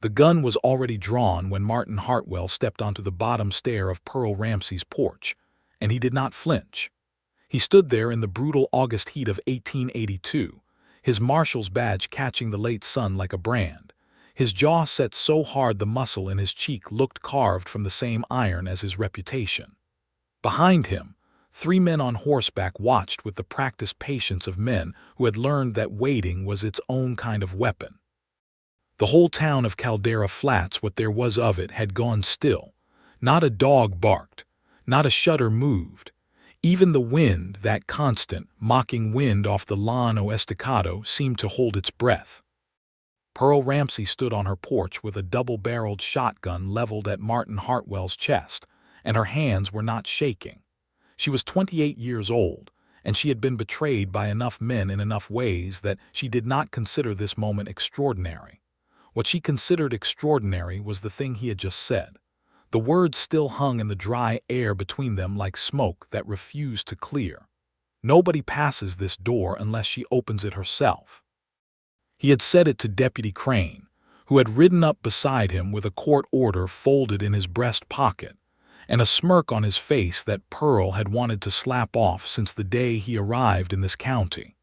The gun was already drawn when Martin Hartwell stepped onto the bottom stair of Pearl Ramsey's porch, and he did not flinch. He stood there in the brutal August heat of 1882, his Marshal's badge catching the late sun like a brand, his jaw set so hard the muscle in his cheek looked carved from the same iron as his reputation. Behind him, 3 men on horseback watched with the practiced patience of men who had learned that waiting was its own kind of weapon. The whole town of Caldera Flats, what there was of it, had gone still. Not a dog barked, not a shutter moved. Even the wind, that constant, mocking wind off the Llano Estacado, seemed to hold its breath. Pearl Ramsey stood on her porch with a double-barreled shotgun leveled at Martin Hartwell's chest, and her hands were not shaking. She was 28 years old, and she had been betrayed by enough men in enough ways that she did not consider this moment extraordinary. What she considered extraordinary was the thing he had just said. The words still hung in the dry air between them like smoke that refused to clear. Nobody passes this door unless she opens it herself. He had said it to Deputy Crane, who had ridden up beside him with a court order folded in his breast pocket, and a smirk on his face that Pearl had wanted to slap off since the day he arrived in this county.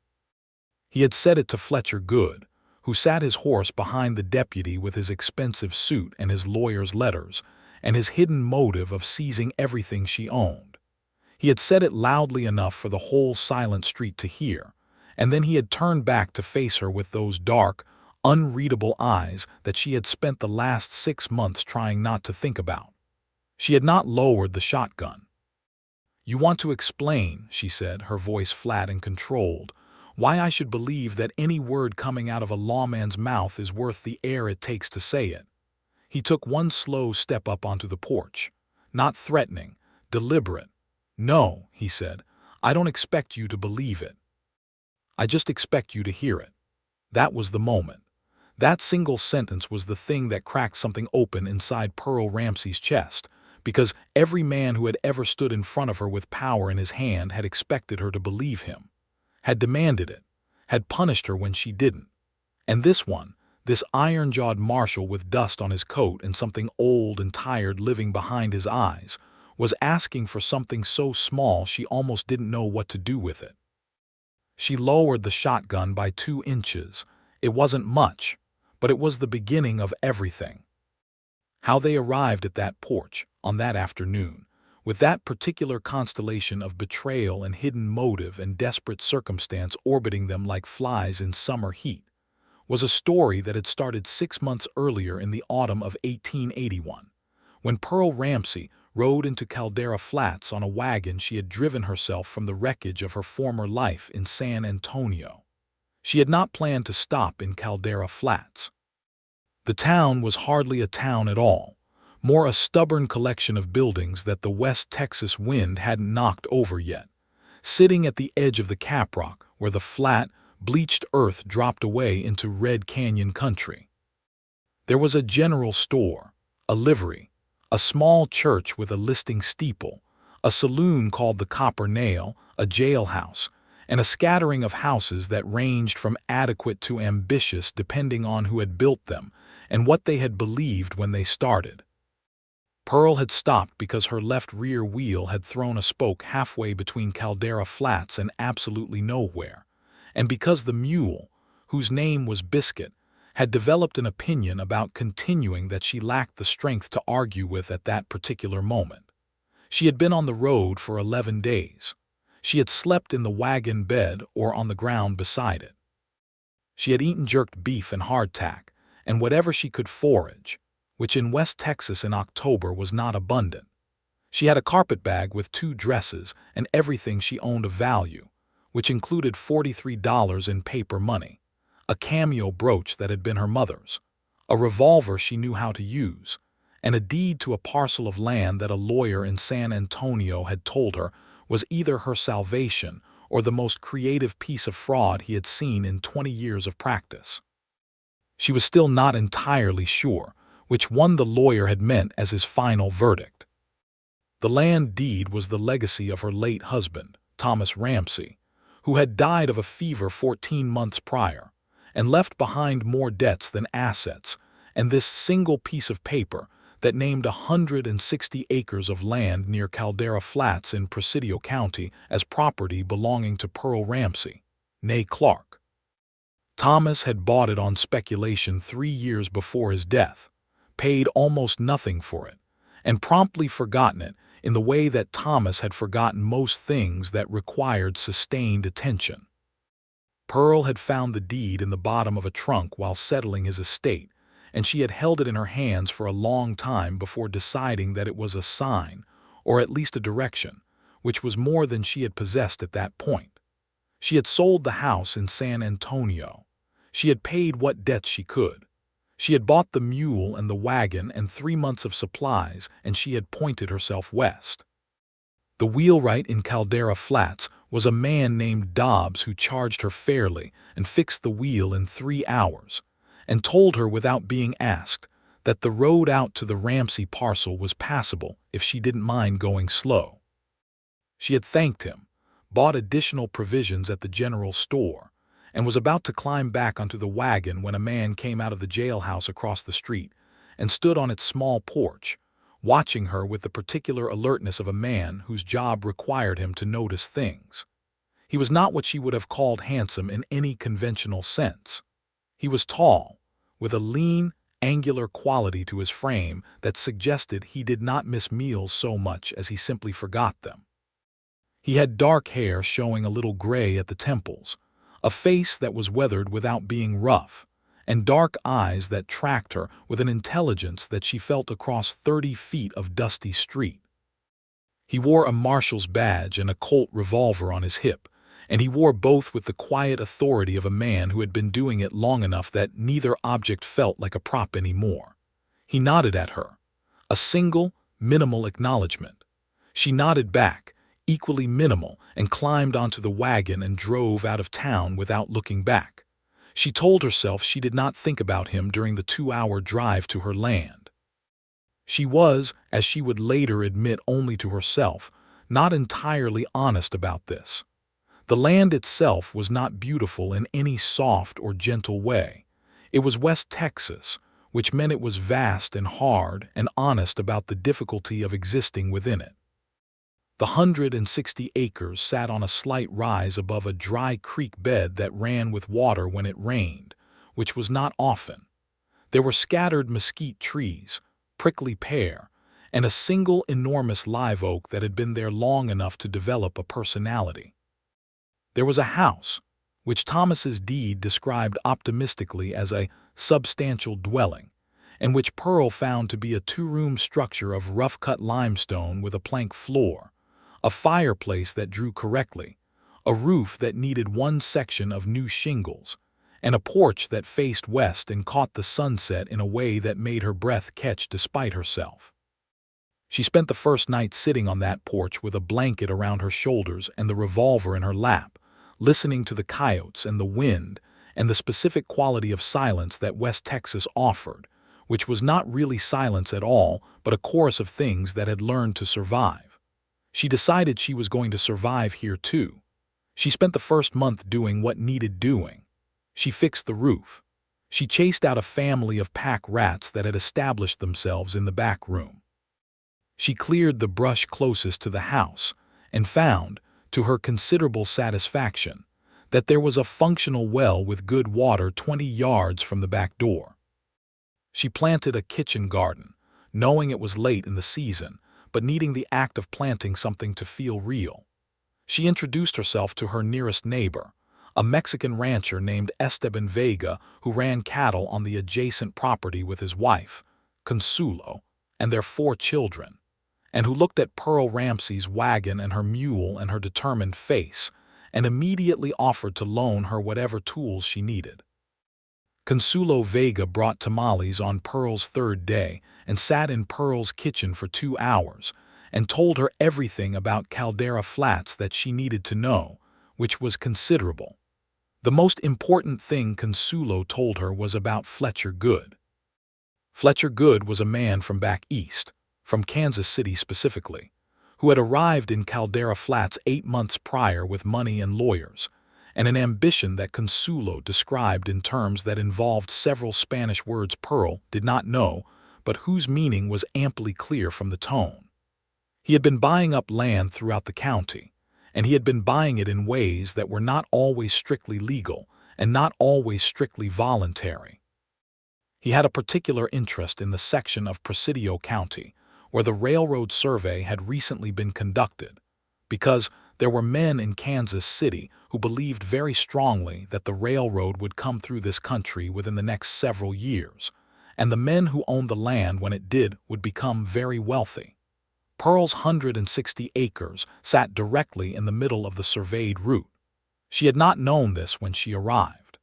He had said it to Fletcher Good, who sat his horse behind the deputy with his expensive suit and his lawyer's letters, and his hidden motive of seizing everything she owned. He had said it loudly enough for the whole silent street to hear, and then he had turned back to face her with those dark, unreadable eyes that she had spent the last 6 months trying not to think about. She had not lowered the shotgun. "You want to explain," she said, her voice flat and controlled, "why I should believe that any word coming out of a lawman's mouth is worth the air it takes to say it." He took one slow step up onto the porch. Not threatening, deliberate. "No," he said, "I don't expect you to believe it. I just expect you to hear it." That was the moment. That single sentence was the thing that cracked something open inside Pearl Ramsey's chest, because every man who had ever stood in front of her with power in his hand had expected her to believe him, had demanded it, had punished her when she didn't. And this one, this iron-jawed Marshal with dust on his coat and something old and tired living behind his eyes, was asking for something so small she almost didn't know what to do with it. She lowered the shotgun by 2 inches. It wasn't much, but it was the beginning of everything. How they arrived at that porch, on that afternoon, with that particular constellation of betrayal and hidden motive and desperate circumstance orbiting them like flies in summer heat, was a story that had started 6 months earlier in the autumn of 1881, when Pearl Ramsey rode into Caldera Flats on a wagon she had driven herself from the wreckage of her former life in San Antonio. She had not planned to stop in Caldera Flats. The town was hardly a town at all, more a stubborn collection of buildings that the West Texas wind hadn't knocked over yet, sitting at the edge of the caprock where the flat, bleached earth dropped away into Red Canyon country. There was a general store, a livery, a small church with a listing steeple, a saloon called the Copper Nail, a jailhouse, and a scattering of houses that ranged from adequate to ambitious depending on who had built them and what they had believed when they started. Pearl had stopped because her left rear wheel had thrown a spoke halfway between Caldera Flats and absolutely nowhere, and because the mule, whose name was Biscuit, had developed an opinion about continuing that she lacked the strength to argue with at that particular moment. She had been on the road for 11 days. She had slept in the wagon bed or on the ground beside it. She had eaten jerked beef and hardtack, and whatever she could forage, which in West Texas in October was not abundant. She had a carpetbag with 2 dresses and everything she owned of value, which included $43 in paper money, a cameo brooch that had been her mother's, a revolver she knew how to use, and a deed to a parcel of land that a lawyer in San Antonio had told her was either her salvation or the most creative piece of fraud he had seen in 20 years of practice. She was still not entirely sure which one the lawyer had meant as his final verdict. The land deed was the legacy of her late husband, Thomas Ramsey, who had died of a fever 14 months prior, and left behind more debts than assets, and this single piece of paper that named 160 acres of land near Caldera Flats in Presidio County as property belonging to Pearl Ramsey, née Clark. Thomas had bought it on speculation 3 years before his death, paid almost nothing for it, and promptly forgotten it in the way that Thomas had forgotten most things that required sustained attention. Pearl had found the deed in the bottom of a trunk while settling his estate, and she had held it in her hands for a long time before deciding that it was a sign, or at least a direction, which was more than she had possessed at that point. She had sold the house in San Antonio. She had paid what debts she could. She had bought the mule and the wagon and 3 months of supplies, and she had pointed herself west. The wheelwright in Caldera Flats was a man named Dobbs who charged her fairly and fixed the wheel in 3 hours, and told her without being asked that the road out to the Ramsey parcel was passable if she didn't mind going slow. She had thanked him, bought additional provisions at the general store, and was about to climb back onto the wagon when a man came out of the jailhouse across the street and stood on its small porch, watching her with the particular alertness of a man whose job required him to notice things. He was not what she would have called handsome in any conventional sense. He was tall, with a lean, angular quality to his frame that suggested he did not miss meals so much as he simply forgot them. He had dark hair showing a little gray at the temples, a face that was weathered without being rough, and dark eyes that tracked her with an intelligence that she felt across 30 feet of dusty street. He wore a Marshal's badge and a Colt revolver on his hip, and he wore both with the quiet authority of a man who had been doing it long enough that neither object felt like a prop anymore. He nodded at her, a single, minimal acknowledgement. She nodded back, equally minimal, and climbed onto the wagon and drove out of town without looking back. She told herself she did not think about him during the 2-hour drive to her land. She was, as she would later admit only to herself, not entirely honest about this. The land itself was not beautiful in any soft or gentle way. It was West Texas, which meant it was vast and hard and honest about the difficulty of existing within it. The 160 acres sat on a slight rise above a dry creek bed that ran with water when it rained, which was not often. There were scattered mesquite trees, prickly pear, and a single enormous live oak that had been there long enough to develop a personality. There was a house, which Thomas's deed described optimistically as a substantial dwelling, and which Pearl found to be a 2-room structure of rough-cut limestone with a plank floor, a fireplace that drew correctly, a roof that needed 1 section of new shingles, and a porch that faced west and caught the sunset in a way that made her breath catch despite herself. She spent the first night sitting on that porch with a blanket around her shoulders and the revolver in her lap, listening to the coyotes and the wind and the specific quality of silence that West Texas offered, which was not really silence at all, but a chorus of things that had learned to survive. She decided she was going to survive here too. She spent the first month doing what needed doing. She fixed the roof. She chased out a family of pack rats that had established themselves in the back room. She cleared the brush closest to the house and found, to her considerable satisfaction, that there was a functional well with good water 20 yards from the back door. She planted a kitchen garden, knowing it was late in the season, but needing the act of planting something to feel real. She introduced herself to her nearest neighbor, a Mexican rancher named Esteban Vega who ran cattle on the adjacent property with his wife, Consuelo, and their 4 children, and who looked at Pearl Ramsey's wagon and her mule and her determined face, and immediately offered to loan her whatever tools she needed. Consuelo Vega brought tamales on Pearl's 3rd day and sat in Pearl's kitchen for 2 hours and told her everything about Caldera Flats that she needed to know, which was considerable. The most important thing Consuelo told her was about Fletcher Good. Fletcher Good was a man from back east, from Kansas City specifically, who had arrived in Caldera Flats 8 months prior with money and lawyers, and an ambition that Consuelo described in terms that involved several Spanish words Pearl did not know, but whose meaning was amply clear from the tone. He had been buying up land throughout the county, and he had been buying it in ways that were not always strictly legal and not always strictly voluntary. He had a particular interest in the section of Presidio County where the railroad survey had recently been conducted, because there were men in Kansas City who believed very strongly that the railroad would come through this country within the next several years, and the men who owned the land when it did would become very wealthy. Pearl's 160 acres sat directly in the middle of the surveyed route. She had not known this when she arrived.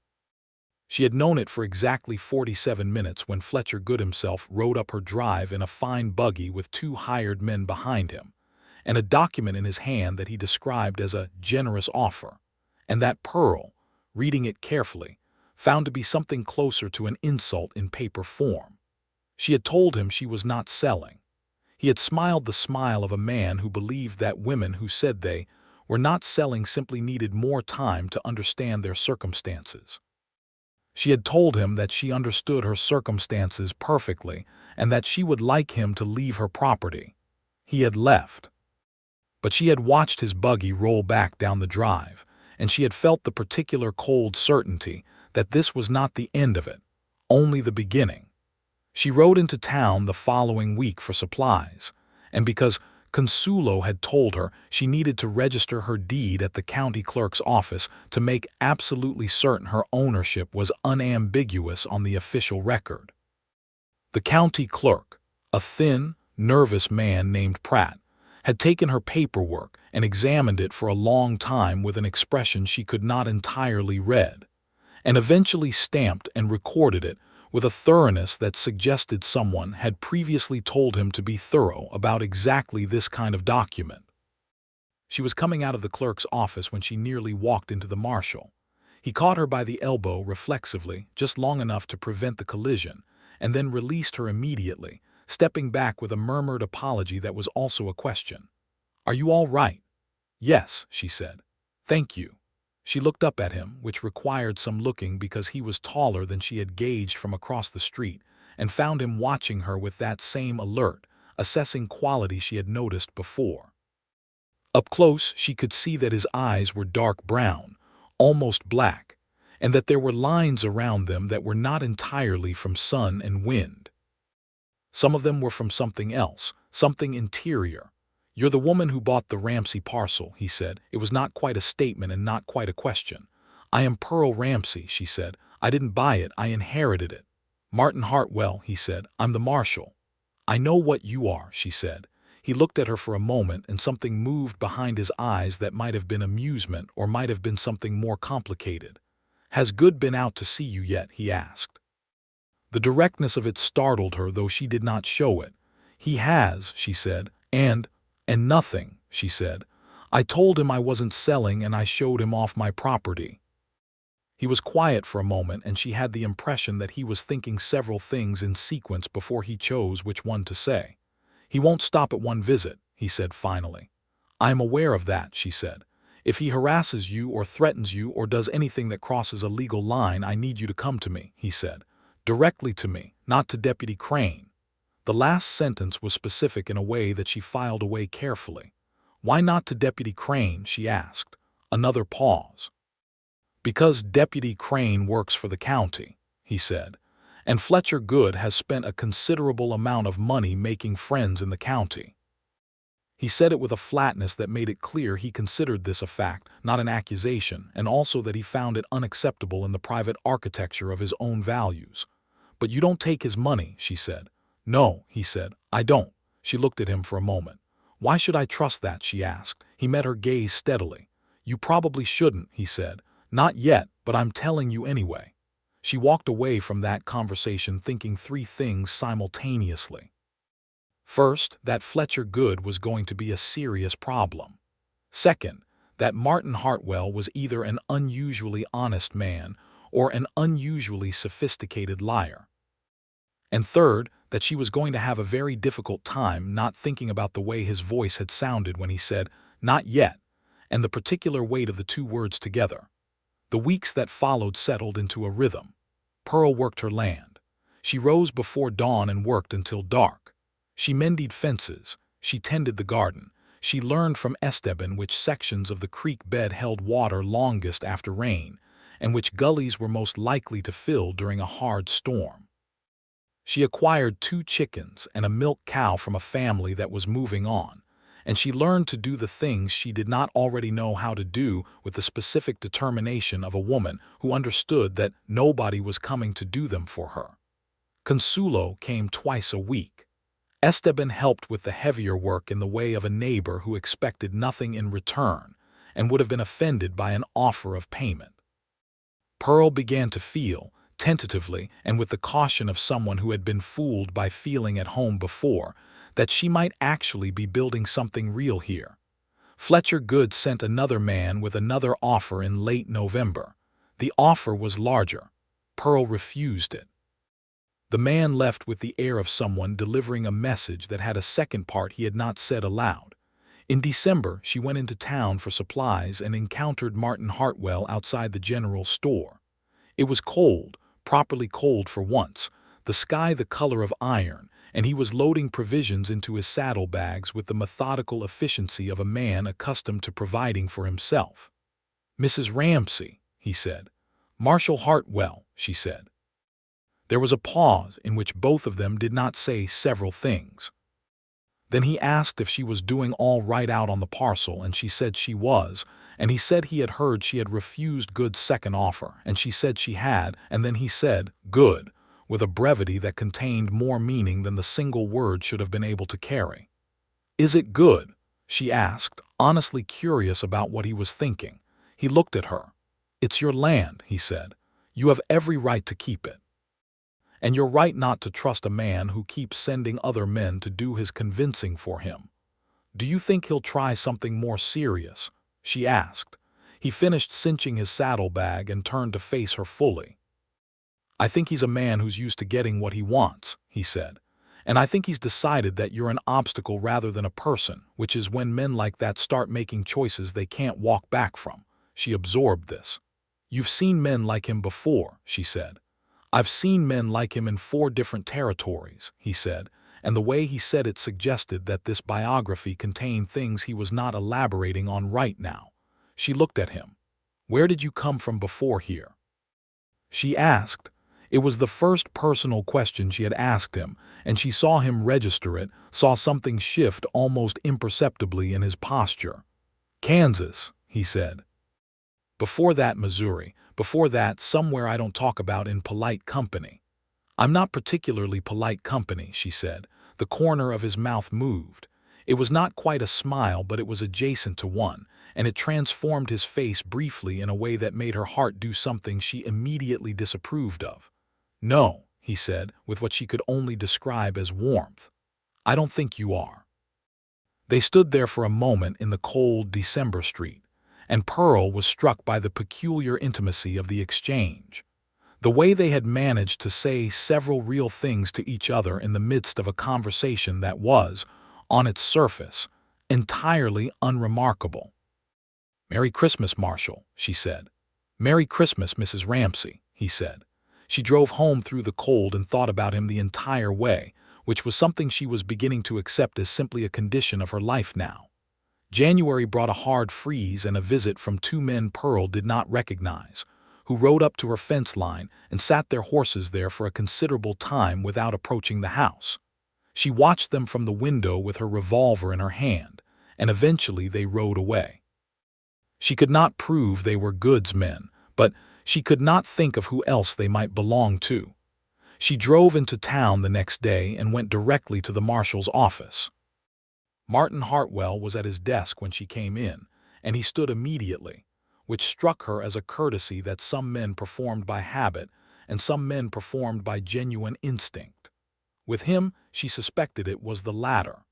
She had known it for exactly 47 minutes when Fletcher Good himself rode up her drive in a fine buggy with 2 hired men behind him, and a document in his hand that he described as a generous offer, and that Pearl, reading it carefully, found to be something closer to an insult in paper form. She had told him she was not selling. He had smiled the smile of a man who believed that women who said they were not selling simply needed more time to understand their circumstances. She had told him that she understood her circumstances perfectly and that she would like him to leave her property. He had left. But she had watched his buggy roll back down the drive, and she had felt the particular cold certainty that this was not the end of it, only the beginning. She rode into town the following week for supplies, and because Consuelo had told her she needed to register her deed at the county clerk's office to make absolutely certain her ownership was unambiguous on the official record. The county clerk, a thin, nervous man named Pratt, had taken her paperwork and examined it for a long time with an expression she could not entirely read, and eventually stamped and recorded it with a thoroughness that suggested someone had previously told him to be thorough about exactly this kind of document. She was coming out of the clerk's office when she nearly walked into the Marshal. He caught her by the elbow reflexively, just long enough to prevent the collision, and then released her immediately, stepping back with a murmured apology that was also a question. "Are you all right?" "Yes," she said. "Thank you." She looked up at him, which required some looking because he was taller than she had gauged from across the street, and found him watching her with that same alert, assessing quality she had noticed before. Up close, she could see that his eyes were dark brown, almost black, and that there were lines around them that were not entirely from sun and wind. Some of them were from something else, something interior. "You're the woman who bought the Ramsey parcel," he said. It was not quite a statement and not quite a question. "I am Pearl Ramsey," she said. "I didn't buy it, I inherited it." "Martin Hartwell," he said. "I'm the Marshal." "I know what you are," she said. He looked at her for a moment, and something moved behind his eyes that might have been amusement or might have been something more complicated. "Has Good been out to see you yet?" he asked. The directness of it startled her, though she did not show it. "He has," she said. And nothing," she said. "I told him I wasn't selling and I showed him off my property." He was quiet for a moment, and she had the impression that he was thinking several things in sequence before he chose which one to say. "He won't stop at one visit," he said finally. "I am aware of that," she said. "If he harasses you or threatens you or does anything that crosses a legal line, I need you to come to me," he said. "Directly to me, not to Deputy Crane." The last sentence was specific in a way that she filed away carefully. "Why not to Deputy Crane?" she asked. Another pause. "Because Deputy Crane works for the county," he said, "and Fletcher Good has spent a considerable amount of money making friends in the county." He said it with a flatness that made it clear he considered this a fact, not an accusation, and also that he found it unacceptable in the private architecture of his own values. "But you don't take his money," she said. "No," he said, "I don't." She looked at him for a moment. "Why should I trust that?" she asked. He met her gaze steadily. "You probably shouldn't," he said. "Not yet, but I'm telling you anyway." She walked away from that conversation thinking 3 things simultaneously. First, that Fletcher Good was going to be a serious problem. Second, that Martin Hartwell was either an unusually honest man or an unusually sophisticated liar. And third, that she was going to have a very difficult time not thinking about the way his voice had sounded when he said, "Not yet," and the particular weight of the 2 words together. The weeks that followed settled into a rhythm. Pearl worked her land. She rose before dawn and worked until dark. She mended fences. She tended the garden. She learned from Esteban which sections of the creek bed held water longest after rain, and which gullies were most likely to fill during a hard storm. She acquired 2 chickens and a milk cow from a family that was moving on, and she learned to do the things she did not already know how to do with the specific determination of a woman who understood that nobody was coming to do them for her. Consuelo came twice a week. Esteban helped with the heavier work in the way of a neighbor who expected nothing in return and would have been offended by an offer of payment. Pearl began to feel, tentatively and with the caution of someone who had been fooled by feeling at home before, that she might actually be building something real here. Fletcher Good sent another man with another offer in late November. The offer was larger. Pearl refused it. The man left with the air of someone delivering a message that had a second part he had not said aloud. In December, she went into town for supplies and encountered Martin Hartwell outside the general store. It was cold, properly cold for once, the sky the color of iron, and he was loading provisions into his saddlebags with the methodical efficiency of a man accustomed to providing for himself. "Mrs. Ramsey," he said. "Marshal Hartwell," she said. There was a pause in which both of them did not say several things. Then he asked if she was doing all right out on the parcel, and she said she was, and he said he had heard she had refused Good's second offer, and she said she had, and then he said, "Good," with a brevity that contained more meaning than the single word should have been able to carry. "Is it good?" she asked, honestly curious about what he was thinking. He looked at her. "It's your land," he said. "You have every right to keep it. And you're right not to trust a man who keeps sending other men to do his convincing for him. Do you think he'll try something more serious?" she asked. He finished cinching his saddlebag and turned to face her fully. "I think he's a man who's used to getting what he wants," he said. "And I think he's decided that you're an obstacle rather than a person, which is when men like that start making choices they can't walk back from." She absorbed this. "You've seen men like him before," she said. "I've seen men like him in 4 different territories," he said, and the way he said it suggested that this biography contained things he was not elaborating on right now. She looked at him. "Where did you come from before here?" she asked. It was the first personal question she had asked him, and she saw him register it, saw something shift almost imperceptibly in his posture. "Kansas," he said. "Before that, Missouri. Before that, somewhere I don't talk about in polite company." "I'm not particularly polite company," she said. The corner of his mouth moved. It was not quite a smile, but it was adjacent to one, and it transformed his face briefly in a way that made her heart do something she immediately disapproved of. "No," he said, with what she could only describe as warmth. "I don't think you are." They stood there for a moment in the cold December street, and Pearl was struck by the peculiar intimacy of the exchange. The way they had managed to say several real things to each other in the midst of a conversation that was, on its surface, entirely unremarkable. "Merry Christmas, Marshal," she said. "Merry Christmas, Mrs. Ramsey," he said. She drove home through the cold and thought about him the entire way, which was something she was beginning to accept as simply a condition of her life now. January brought a hard freeze and a visit from 2 men Pearl did not recognize, who rode up to her fence line and sat their horses there for a considerable time without approaching the house. She watched them from the window with her revolver in her hand, and eventually they rode away. She could not prove they were Good's men, but she could not think of who else they might belong to. She drove into town the next day and went directly to the marshal's office. Martin Hartwell was at his desk when she came in, and he stood immediately, which struck her as a courtesy that some men performed by habit and some men performed by genuine instinct. With him, she suspected it was the latter.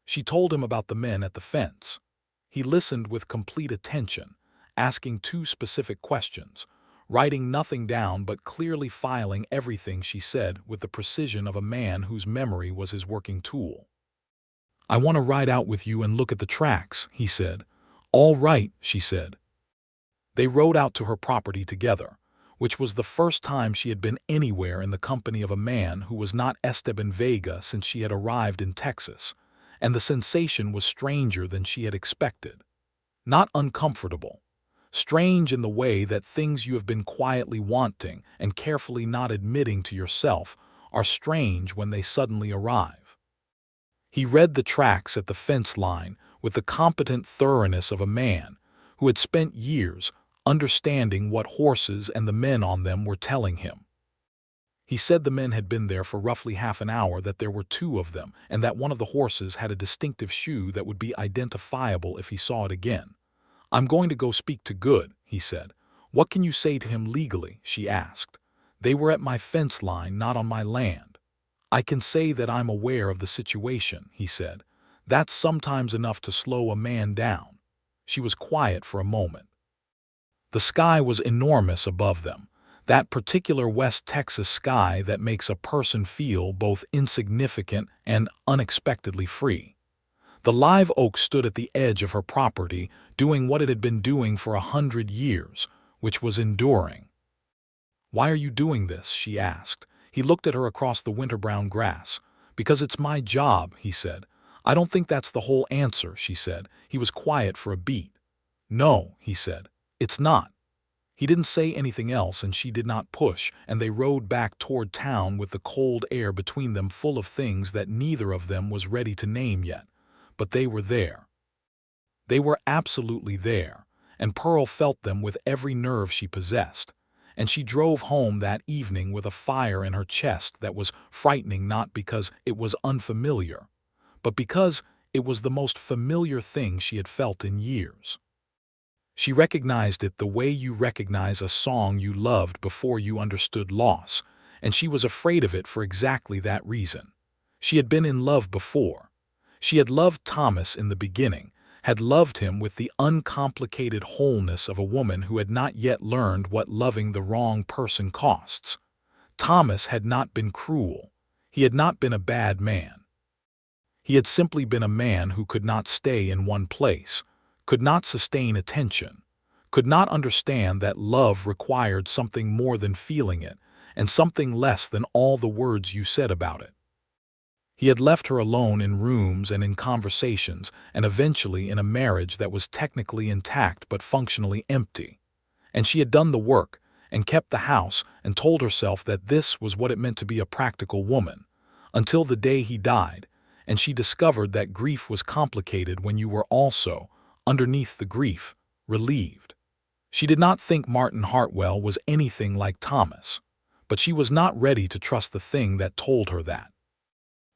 She told him about the men at the fence. He listened with complete attention, asking 2 specific questions, writing nothing down but clearly filing everything she said with the precision of a man whose memory was his working tool. "I want to ride out with you and look at the tracks," he said. "All right," she said. They rode out to her property together, which was the first time she had been anywhere in the company of a man who was not Esteban Vega since she had arrived in Texas, and the sensation was stranger than she had expected. Not uncomfortable. Strange in the way that things you have been quietly wanting and carefully not admitting to yourself are strange when they suddenly arrive. He read the tracks at the fence line with the competent thoroughness of a man who had spent years understanding what horses and the men on them were telling him. He said the men had been there for roughly half an hour, that there were two of them, and that one of the horses had a distinctive shoe that would be identifiable if he saw it again. "I'm going to go speak to Good," he said. "What can you say to him legally?" she asked. "They were at my fence line, not on my land." "I can say that I'm aware of the situation," he said. "That's sometimes enough to slow a man down." She was quiet for a moment. The sky was enormous above them, that particular West Texas sky that makes a person feel both insignificant and unexpectedly free. The live oak stood at the edge of her property, doing what it had been doing for 100 years, which was enduring. "Why are you doing this?" she asked. He looked at her across the winter-brown grass. "Because it's my job," he said. "I don't think that's the whole answer," she said. He was quiet for a beat. "No," he said. "It's not." He didn't say anything else, and she did not push, and they rode back toward town with the cold air between them, full of things that neither of them was ready to name yet. But they were there. They were absolutely there, and Pearl felt them with every nerve she possessed. And she drove home that evening with a fire in her chest that was frightening, not because it was unfamiliar, but because it was the most familiar thing she had felt in years. She recognized it the way you recognize a song you loved before you understood loss, and she was afraid of it for exactly that reason. She had been in love before. She had loved Thomas in the beginning, had loved him with the uncomplicated wholeness of a woman who had not yet learned what loving the wrong person costs. Thomas had not been cruel. He had not been a bad man. He had simply been a man who could not stay in one place, could not sustain attention, could not understand that love required something more than feeling it, and something less than all the words you said about it. He had left her alone in rooms and in conversations, and eventually in a marriage that was technically intact but functionally empty. And she had done the work, and kept the house, and told herself that this was what it meant to be a practical woman, until the day he died, and she discovered that grief was complicated when you were also, underneath the grief, relieved. She did not think Martin Hartwell was anything like Thomas, but she was not ready to trust the thing that told her that.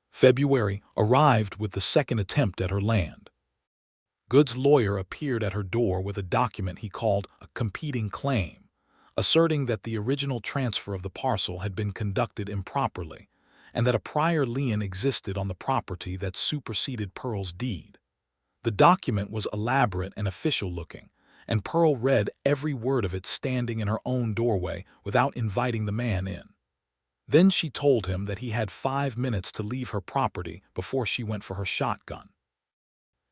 February arrived with the second attempt at her land. Good's lawyer appeared at her door with a document he called a competing claim, asserting that the original transfer of the parcel had been conducted improperly, and that a prior lien existed on the property that superseded Pearl's deed. The document was elaborate and official-looking, and Pearl read every word of it standing in her own doorway without inviting the man in. Then she told him that he had 5 minutes to leave her property before she went for her shotgun.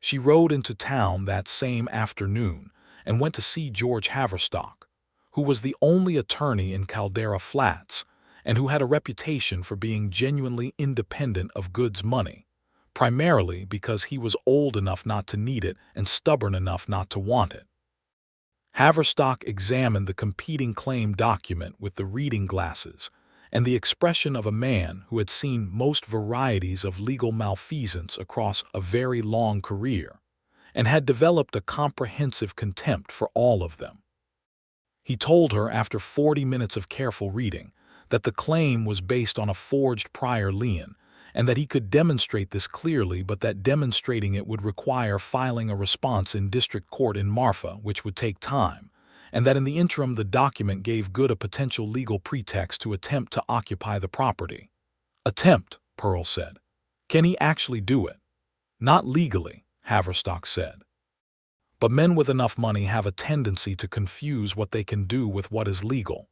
She rode into town that same afternoon and went to see George Haverstock, who was the only attorney in Caldera Flats and who had a reputation for being genuinely independent of Good's money, primarily because he was old enough not to need it and stubborn enough not to want it. Haverstock examined the competing claim document with the reading glasses and the expression of a man who had seen most varieties of legal malfeasance across a very long career, and had developed a comprehensive contempt for all of them. He told her after 40 minutes of careful reading that the claim was based on a forged prior lien, and that he could demonstrate this clearly, but that demonstrating it would require filing a response in district court in Marfa, which would take time, and that in the interim the document gave Good a potential legal pretext to attempt to occupy the property. "Attempt," Pearl said. "Can he actually do it?" "Not legally," Haverstock said. "But men with enough money have a tendency to confuse what they can do with what is legal."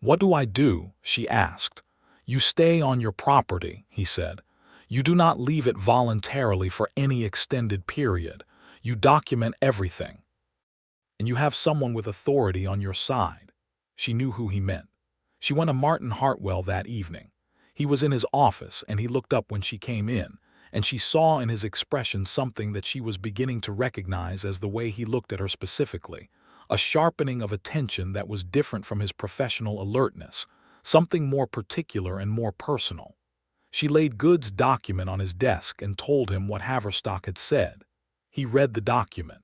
"What do I do?" she asked. "You stay on your property," he said. "You do not leave it voluntarily for any extended period. You document everything." and you have someone with authority on your side." She knew who he meant. She went to Martin Hartwell that evening. He was in his office, and he looked up when she came in, and she saw in his expression something that she was beginning to recognize as the way he looked at her specifically, a sharpening of attention that was different from his professional alertness, something more particular and more personal. She laid Good's document on his desk and told him what Haverstock had said. He read the document.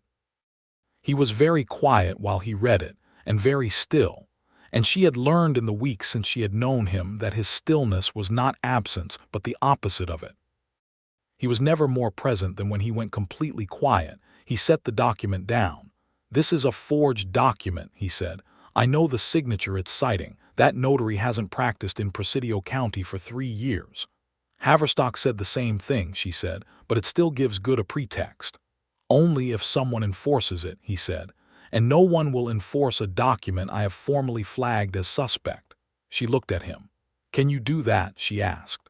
He was very quiet while he read it, and very still, and she had learned in the weeks since she had known him that his stillness was not absence but the opposite of it. He was never more present than when he went completely quiet. He set the document down. "This is a forged document," he said. "I know the signature it's citing. That notary hasn't practiced in Presidio County for 3 years." Haverstock said the same thing, she said, "but it still gives Good a pretext." "Only if someone enforces it," he said, "and no one will enforce a document I have formally flagged as suspect." She looked at him. "Can you do that?" she asked.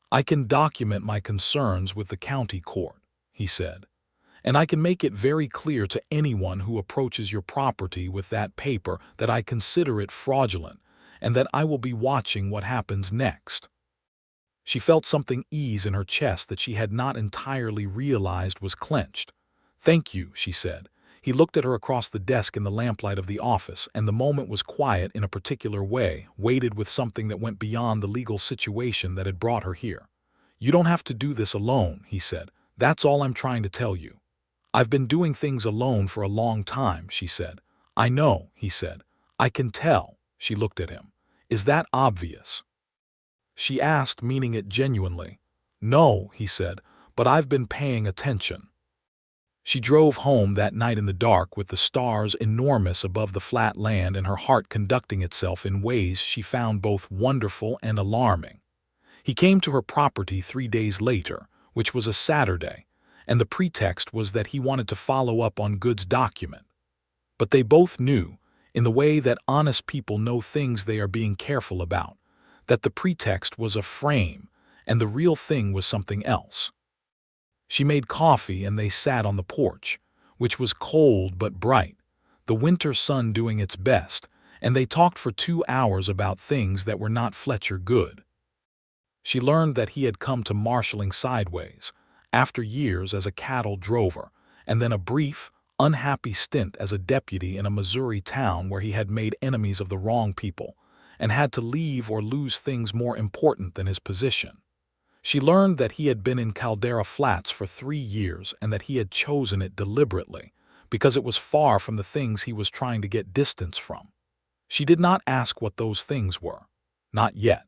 "I can document my concerns with the county court," he said, "and I can make it very clear to anyone who approaches your property with that paper that I consider it fraudulent and that I will be watching what happens next." She felt something ease in her chest that she had not entirely realized was clenched. "Thank you," she said. He looked at her across the desk in the lamplight of the office, and the moment was quiet in a particular way, weighted with something that went beyond the legal situation that had brought her here. "You don't have to do this alone," he said. "That's all I'm trying to tell you." "I've been doing things alone for a long time," she said. "I know," he said. "I can tell." She looked at him. "Is that obvious?" She asked, meaning it genuinely. "No," he said, "but I've been paying attention." She drove home that night in the dark with the stars enormous above the flat land and her heart conducting itself in ways she found both wonderful and alarming. He came to her property 3 days later, which was a Saturday, and the pretext was that he wanted to follow up on Good's document. But they both knew, in the way that honest people know things they are being careful about, that the pretext was a frame and the real thing was something else. She made coffee and they sat on the porch, which was cold but bright, the winter sun doing its best, and they talked for 2 hours about things that were not Fletcher Good. She learned that he had come to marshaling sideways, after years as a cattle drover, and then a brief, unhappy stint as a deputy in a Missouri town where he had made enemies of the wrong people, and had to leave or lose things more important than his position. She learned that he had been in Caldera Flats for 3 years and that he had chosen it deliberately, because it was far from the things he was trying to get distance from. She did not ask what those things were. Not yet.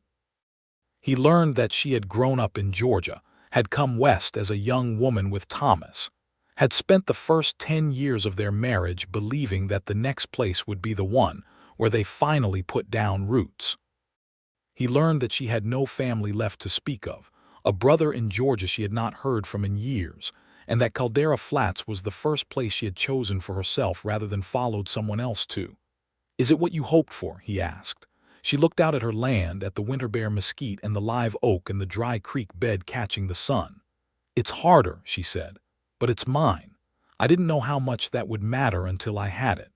He learned that she had grown up in Georgia, had come west as a young woman with Thomas, had spent the first 10 years of their marriage believing that the next place would be the one where they finally put down roots. He learned that she had no family left to speak of, a brother in Georgia she had not heard from in years, and that Caldera Flats was the first place she had chosen for herself rather than followed someone else to. "Is it what you hoped for?" he asked. She looked out at her land, at the winter-bare mesquite and the live oak and the dry creek bed catching the sun. "It's harder," she said, "but it's mine. I didn't know how much that would matter until I had it."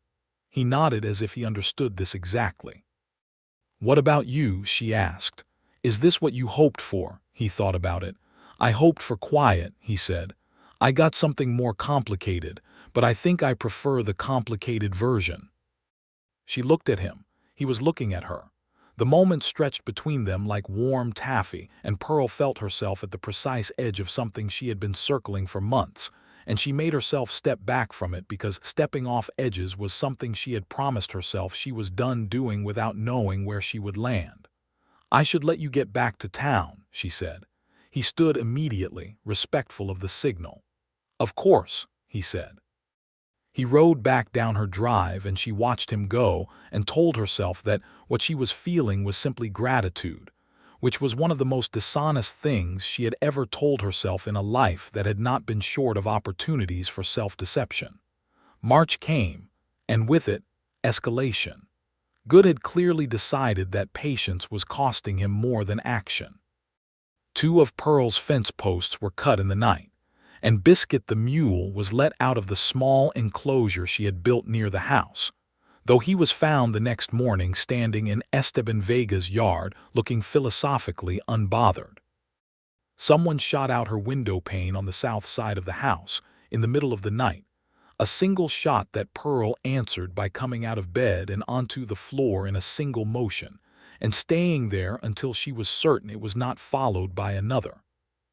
He nodded as if he understood this exactly. "What about you?" she asked. "Is this what you hoped for?" He thought about it. "I hoped for quiet," he said. "I got something more complicated, but I think I prefer the complicated version." She looked at him. He was looking at her. The moment stretched between them like warm taffy, and Pearl felt herself at the precise edge of something she had been circling for months, and she made herself step back from it because stepping off edges was something she had promised herself she was done doing without knowing where she would land. "I should let you get back to town," she said. He stood immediately, respectful of the signal. "Of course," he said. He rode back down her drive and she watched him go and told herself that what she was feeling was simply gratitude, which was one of the most dishonest things she had ever told herself in a life that had not been short of opportunities for self-deception. March came, and with it, escalation. Good had clearly decided that patience was costing him more than action. 2 of Pearl's fence posts were cut in the night, and Biscuit the mule was let out of the small enclosure she had built near the house, though he was found the next morning standing in Esteban Vega's yard looking philosophically unbothered. Someone shot out her window pane on the south side of the house in the middle of the night, a single shot that Pearl answered by coming out of bed and onto the floor in a single motion, and staying there until she was certain it was not followed by another.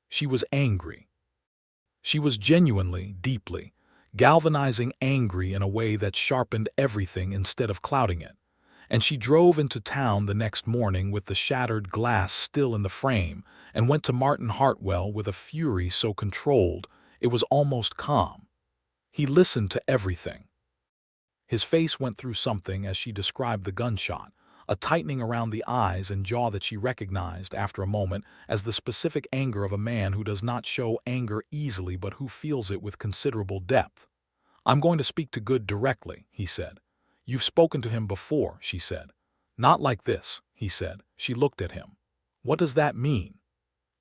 She was angry. She was genuinely, deeply, galvanizing angry in a way that sharpened everything instead of clouding it, and she drove into town the next morning with the shattered glass still in the frame and went to Martin Hartwell with a fury so controlled it was almost calm. He listened to everything. His face went through something as she described the gunshot, a tightening around the eyes and jaw that she recognized after a moment as the specific anger of a man who does not show anger easily but who feels it with considerable depth. "I'm going to speak to Good directly," he said. "You've spoken to him before," she said. "Not like this," he said. She looked at him. "What does that mean?"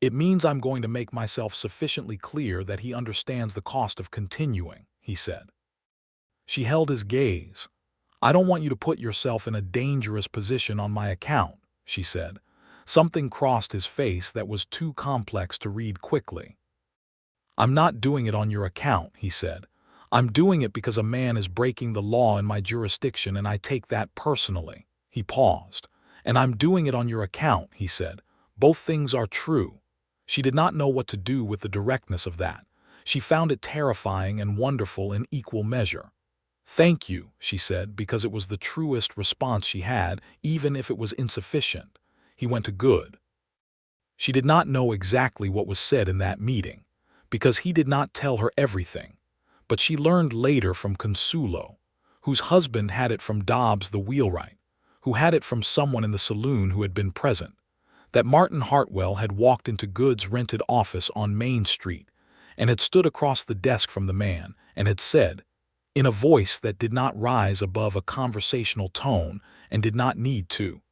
"It means I'm going to make myself sufficiently clear that he understands the cost of continuing," he said. She held his gaze. "I don't want you to put yourself in a dangerous position on my account," she said. Something crossed his face that was too complex to read quickly. "I'm not doing it on your account," he said. "I'm doing it because a man is breaking the law in my jurisdiction and I take that personally." He paused. "And I'm doing it on your account," he said. "Both things are true." She did not know what to do with the directness of that. She found it terrifying and wonderful in equal measure. "Thank you," she said, because it was the truest response she had, even if it was insufficient. He went to Good. She did not know exactly what was said in that meeting, because he did not tell her everything, but she learned later from Consuelo, whose husband had it from Dobbs the wheelwright, who had it from someone in the saloon who had been present, that Martin Hartwell had walked into Good's rented office on Main Street and had stood across the desk from the man and had said, in a voice that did not rise above a conversational tone and did not need to,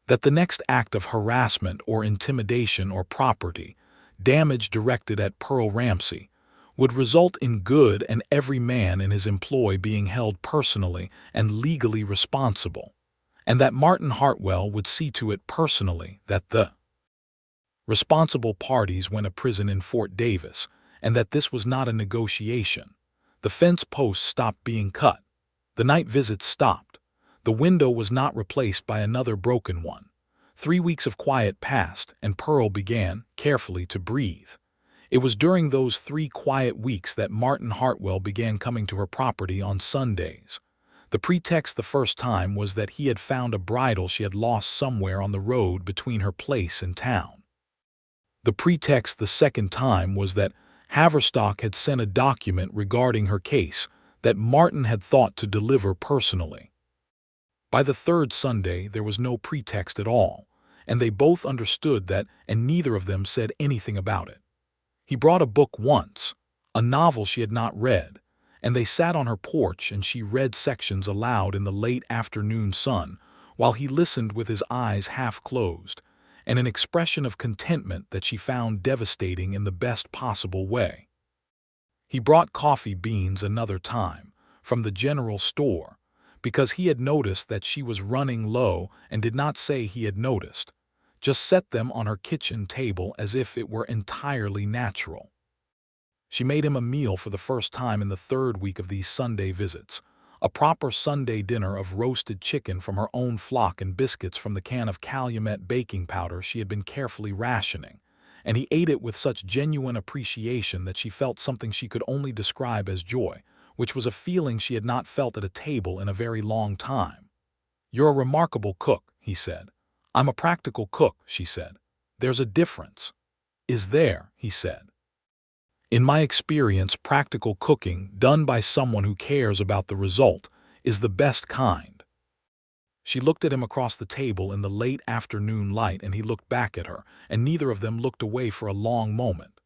that the next act of harassment or intimidation or property damage directed at Pearl Ramsey would result in Good and every man in his employ being held personally and legally responsible, and that Martin Hartwell would see to it personally that the responsible parties went to prison in Fort Davis, and that this was not a negotiation. The fence posts stopped being cut. The night visits stopped. The window was not replaced by another broken one. 3 weeks of quiet passed, and Pearl began, carefully, to breathe. It was during those 3 quiet weeks that Martin Hartwell began coming to her property on Sundays. The pretext the first time was that he had found a bridle she had lost somewhere on the road between her place and town. The pretext the second time was that Haverstock had sent a document regarding her case that Martin had thought to deliver personally. By the third Sunday there was no pretext at all, and they both understood that, and neither of them said anything about it. He brought a book once, a novel she had not read, and they sat on her porch and she read sections aloud in the late afternoon sun while he listened with his eyes half closed, and an expression of contentment that she found devastating in the best possible way. He brought coffee beans another time, from the general store, because he had noticed that she was running low and did not say he had noticed, just set them on her kitchen table as if it were entirely natural. She made him a meal for the first time in the 3rd week of these Sunday visits, a proper Sunday dinner of roasted chicken from her own flock and biscuits from the can of Calumet baking powder she had been carefully rationing, and he ate it with such genuine appreciation that she felt something she could only describe as joy, which was a feeling she had not felt at a table in a very long time. "You're a remarkable cook," he said. "I'm a practical cook," she said. "There's a difference." "Is there?" he said. "In my experience, practical cooking, done by someone who cares about the result, is the best kind." She looked at him across the table in the late afternoon light, and he looked back at her, and neither of them looked away for a long moment.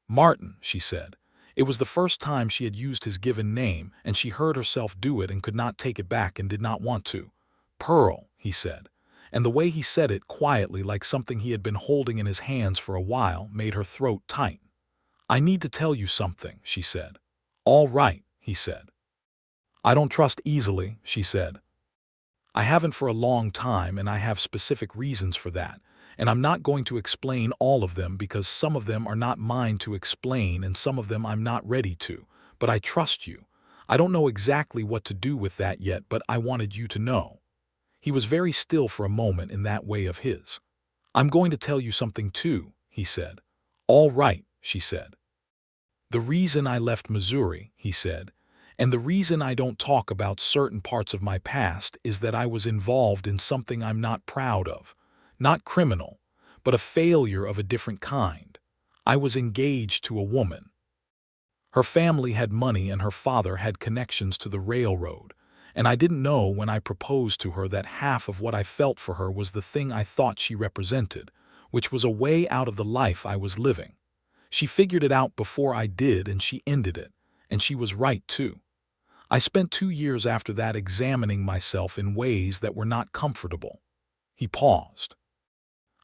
"Martin," she said. It was the first time she had used his given name, and she heard herself do it and could not take it back and did not want to. "Pearl," he said, and the way he said it, quietly, like something he had been holding in his hands for a while, made her throat tighten. "I need to tell you something," she said. "All right," he said. "I don't trust easily," she said. "I haven't for a long time, and I have specific reasons for that, and I'm not going to explain all of them because some of them are not mine to explain and some of them I'm not ready to, but I trust you. I don't know exactly what to do with that yet, but I wanted you to know." He was very still for a moment in that way of his. "I'm going to tell you something too," he said. "All right," she said. "The reason I left Missouri," he said, "and the reason I don't talk about certain parts of my past is that I was involved in something I'm not proud of. Not criminal, but a failure of a different kind. I was engaged to a woman. Her family had money and her father had connections to the railroad, and I didn't know when I proposed to her that half of what I felt for her was the thing I thought she represented, which was a way out of the life I was living. She figured it out before I did, and she ended it, and she was right too. I spent 2 years after that examining myself in ways that were not comfortable." He paused.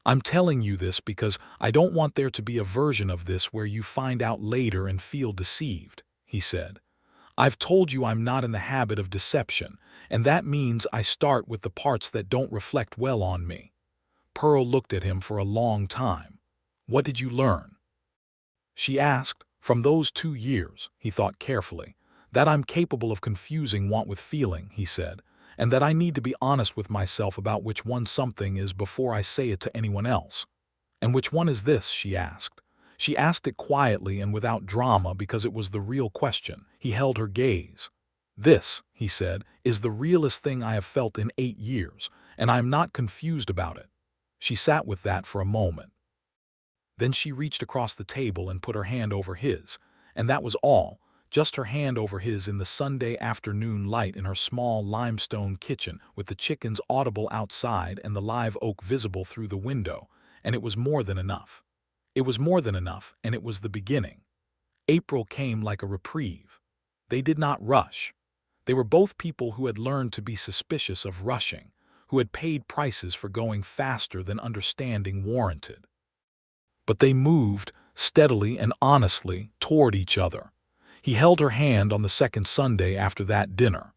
"I'm telling you this because I don't want there to be a version of this where you find out later and feel deceived," he said. "I've told you I'm not in the habit of deception, and that means I start with the parts that don't reflect well on me." Pearl looked at him for a long time. "What did you learn?" she asked. "From those 2 years," he thought carefully. "That I'm capable of confusing want with feeling," he said, "and that I need to be honest with myself about which one something is before I say it to anyone else." "And which one is this?" she asked. She asked it quietly and without drama because it was the real question. He held her gaze. "This," he said, "is the realest thing I have felt in 8 years, and I am not confused about it." She sat with that for a moment. Then she reached across the table and put her hand over his, and that was all, just her hand over his in the Sunday afternoon light in her small limestone kitchen with the chickens audible outside and the live oak visible through the window, and it was more than enough. It was more than enough, and it was the beginning. April came like a reprieve. They did not rush. They were both people who had learned to be suspicious of rushing, who had paid prices for going faster than understanding warranted. But they moved, steadily and honestly, toward each other. He held her hand on the second Sunday after that dinner.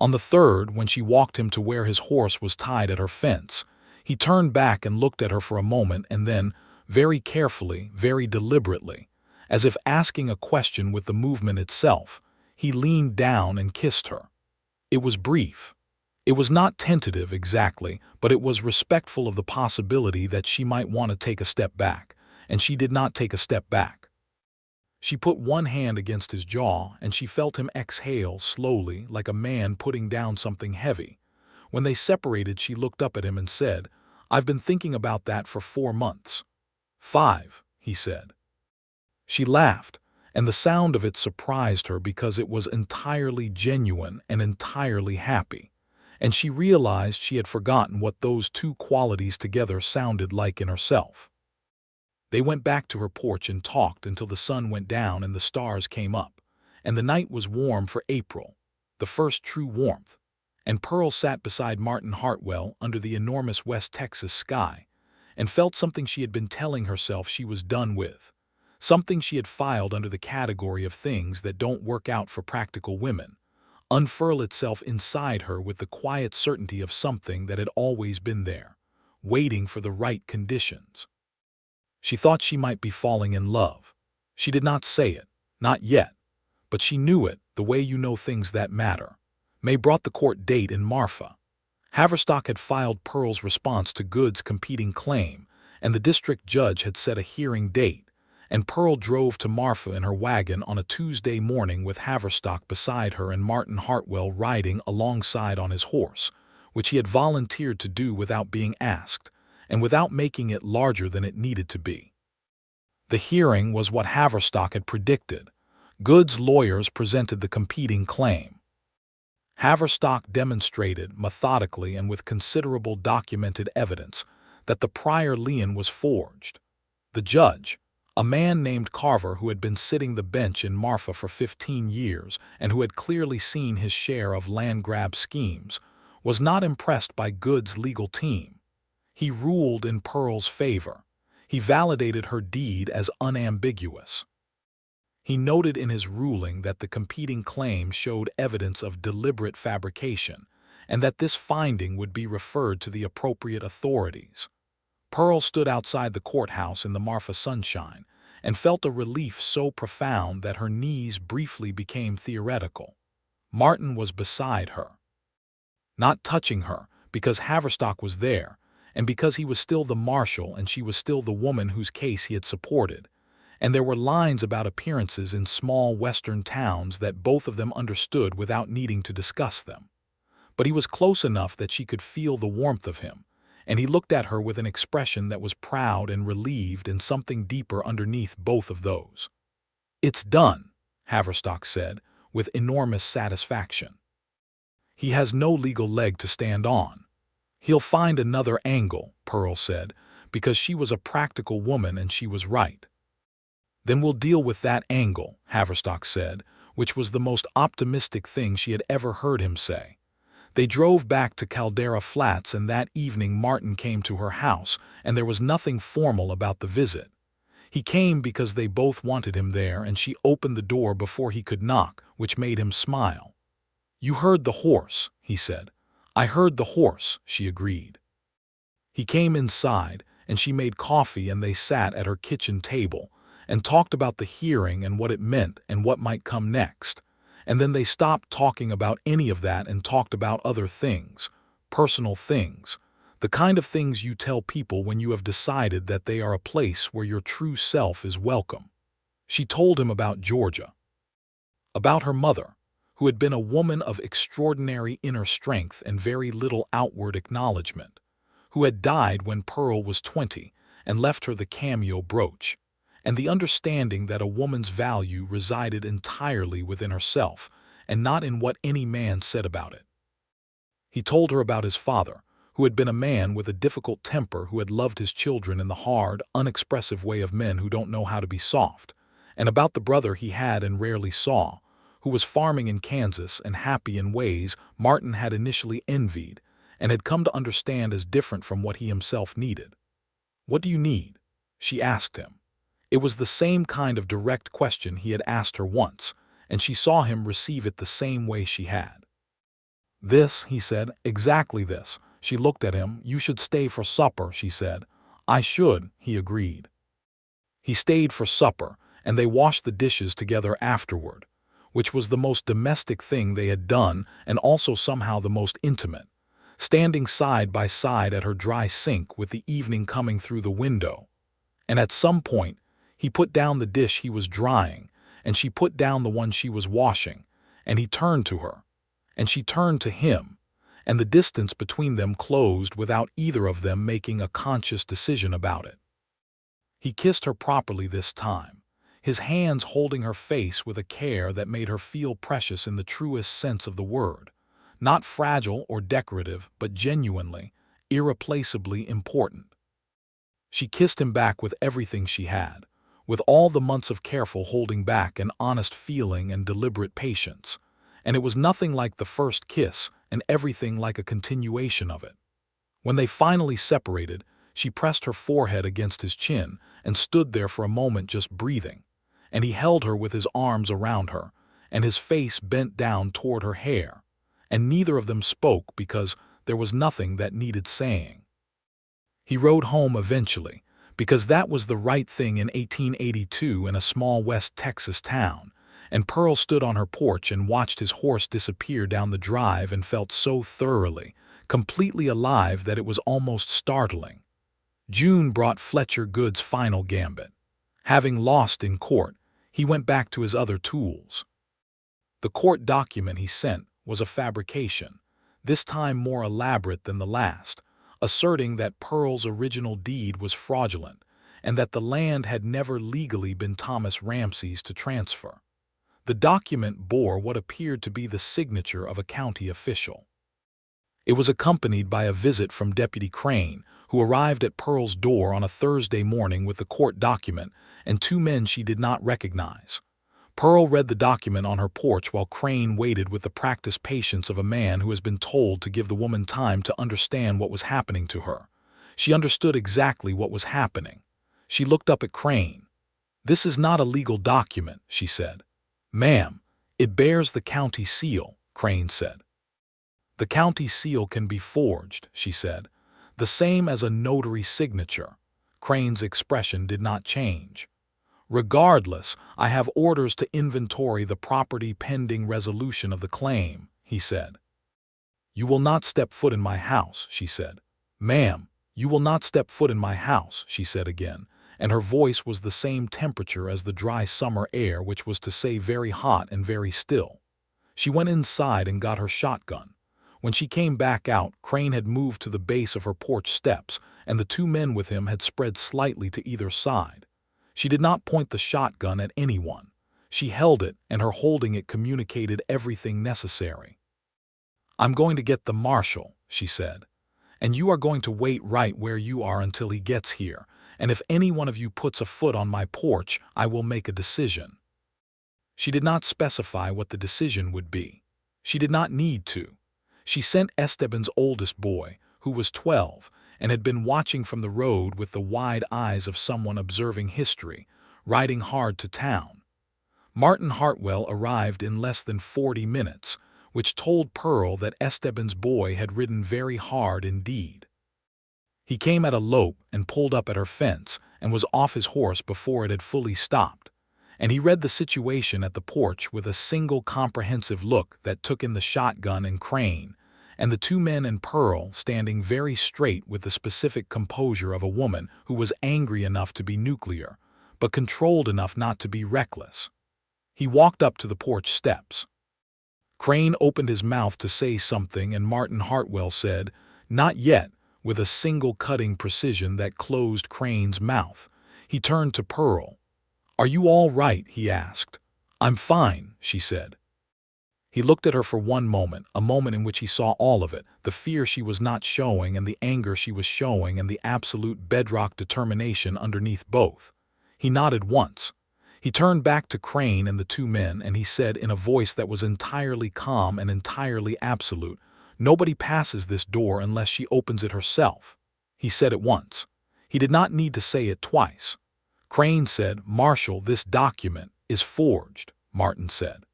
On the third, when she walked him to where his horse was tied at her fence, he turned back and looked at her for a moment and then, very carefully, very deliberately, as if asking a question with the movement itself, he leaned down and kissed her. It was brief. It was not tentative exactly, but it was respectful of the possibility that she might want to take a step back, and she did not take a step back. She put one hand against his jaw, and she felt him exhale slowly, like a man putting down something heavy. When they separated, she looked up at him and said, "I've been thinking about that for 4 months. 5, he said. She laughed, and the sound of it surprised her because it was entirely genuine and entirely happy, and she realized she had forgotten what those two qualities together sounded like in herself. They went back to her porch and talked until the sun went down and the stars came up, and the night was warm for April, the first true warmth, and Pearl sat beside Martin Hartwell under the enormous West Texas sky and felt something she had been telling herself she was done with, something she had filed under the category of things that don't work out for practical women, unfurl itself inside her with the quiet certainty of something that had always been there, waiting for the right conditions. She thought she might be falling in love. She did not say it, not yet, but she knew it the way you know things that matter. May brought the court date in Marfa. Haverstock had filed Pearl's response to Good's competing claim, and the district judge had set a hearing date, and Pearl drove to Marfa in her wagon on a Tuesday morning with Haverstock beside her and Martin Hartwell riding alongside on his horse, which he had volunteered to do without being asked, and without making it larger than it needed to be. The hearing was what Haverstock had predicted. Good's lawyers presented the competing claim. Haverstock demonstrated, methodically and with considerable documented evidence, that the prior lien was forged. The judge, a man named Carver who had been sitting the bench in Marfa for 15 years and who had clearly seen his share of land-grab schemes, was not impressed by Good's legal team. He ruled in Pearl's favor. He validated her deed as unambiguous. He noted in his ruling that the competing claims showed evidence of deliberate fabrication, and that this finding would be referred to the appropriate authorities. Pearl stood outside the courthouse in the Marfa sunshine and felt a relief so profound that her knees briefly became theoretical. Martin was beside her, not touching her, because Haverstock was there, and because he was still the Marshal and she was still the woman whose case he had supported. And there were lines about appearances in small western towns that both of them understood without needing to discuss them. But he was close enough that she could feel the warmth of him, and he looked at her with an expression that was proud and relieved and something deeper underneath both of those. "It's done," Haverstock said, with enormous satisfaction. "He has no legal leg to stand on." "He'll find another angle," Pearl said, because she was a practical woman and she was right. "Then we'll deal with that angle," Haverstock said, which was the most optimistic thing she had ever heard him say. They drove back to Caldera Flats, and that evening Martin came to her house, and there was nothing formal about the visit. He came because they both wanted him there, and she opened the door before he could knock, which made him smile. "You heard the horse," he said. "I heard the horse," she agreed. He came inside, and she made coffee, and they sat at her kitchen table and talked about the hearing and what it meant and what might come next. And then they stopped talking about any of that and talked about other things, personal things, the kind of things you tell people when you have decided that they are a place where your true self is welcome. She told him about Georgia, about her mother, who had been a woman of extraordinary inner strength and very little outward acknowledgement, who had died when Pearl was 20 and left her the cameo brooch, and the understanding that a woman's value resided entirely within herself and not in what any man said about it. He told her about his father, who had been a man with a difficult temper who had loved his children in the hard, unexpressive way of men who don't know how to be soft, and about the brother he had and rarely saw, who was farming in Kansas and happy in ways Martin had initially envied and had come to understand as different from what he himself needed. "What do you need?" she asked him. It was the same kind of direct question he had asked her once, and she saw him receive it the same way she had. "This," he said, "exactly this." She looked at him. "You should stay for supper," she said. "I should," he agreed. He stayed for supper, and they washed the dishes together afterward, which was the most domestic thing they had done and also somehow the most intimate, standing side by side at her dry sink with the evening coming through the window. And at some point, he put down the dish he was drying, and she put down the one she was washing, and he turned to her, and she turned to him, and the distance between them closed without either of them making a conscious decision about it. He kissed her properly this time, his hands holding her face with a care that made her feel precious in the truest sense of the word, not fragile or decorative, but genuinely, irreplaceably important. She kissed him back with everything she had, with all the months of careful holding back and honest feeling and deliberate patience, and it was nothing like the first kiss and everything like a continuation of it. When they finally separated, she pressed her forehead against his chin and stood there for a moment just breathing, and he held her with his arms around her, and his face bent down toward her hair, and neither of them spoke because there was nothing that needed saying. He rode home eventually, because that was the right thing in 1882 in a small West Texas town, and Pearl stood on her porch and watched his horse disappear down the drive and felt so thoroughly, completely alive that it was almost startling. June brought Fletcher Good's final gambit. Having lost in court, he went back to his other tools. The court document he sent was a fabrication, this time more elaborate than the last, asserting that Pearl's original deed was fraudulent and that the land had never legally been Thomas Ramsey's to transfer. The document bore what appeared to be the signature of a county official. It was accompanied by a visit from Deputy Crane, who arrived at Pearl's door on a Thursday morning with the court document and two men she did not recognize. Pearl read the document on her porch while Crane waited with the practiced patience of a man who has been told to give the woman time to understand what was happening to her. She understood exactly what was happening. She looked up at Crane. "This is not a legal document," she said. "Ma'am, it bears the county seal," Crane said. "The county seal can be forged," she said. "The same as a notary signature." Crane's expression did not change. "Regardless, I have orders to inventory the property pending resolution of the claim," he said. "You will not step foot in my house," she said. "Ma'am, you will not step foot in my house," she said again, and her voice was the same temperature as the dry summer air, which was to say very hot and very still. She went inside and got her shotgun. When she came back out, Crane had moved to the base of her porch steps, and the two men with him had spread slightly to either side. She did not point the shotgun at anyone. She held it, and her holding it communicated everything necessary. "I'm going to get the Marshal," she said, "and you are going to wait right where you are until he gets here, and if any one of you puts a foot on my porch, I will make a decision." She did not specify what the decision would be. She did not need to. She sent Esteban's oldest boy, who was 12, and had been watching from the road with the wide eyes of someone observing history, riding hard to town. Martin Hartwell arrived in less than 40 minutes, which told Pearl that Esteban's boy had ridden very hard indeed. He came at a lope and pulled up at her fence and was off his horse before it had fully stopped, and he read the situation at the porch with a single comprehensive look that took in the shotgun and Crane, and the two men and Pearl standing very straight with the specific composure of a woman who was angry enough to be nuclear, but controlled enough not to be reckless. He walked up to the porch steps. Crane opened his mouth to say something, and Martin Hartwell said, "Not yet," with a single cutting precision that closed Crane's mouth. He turned to Pearl. "Are you all right?" he asked. "I'm fine," she said. He looked at her for one moment, a moment in which he saw all of it, the fear she was not showing and the anger she was showing and the absolute bedrock determination underneath both. He nodded once. He turned back to Crane and the two men, and he said in a voice that was entirely calm and entirely absolute, "Nobody passes this door unless she opens it herself." He said it once. He did not need to say it twice. Crane said, "Marshal, this document is forged," Martin said.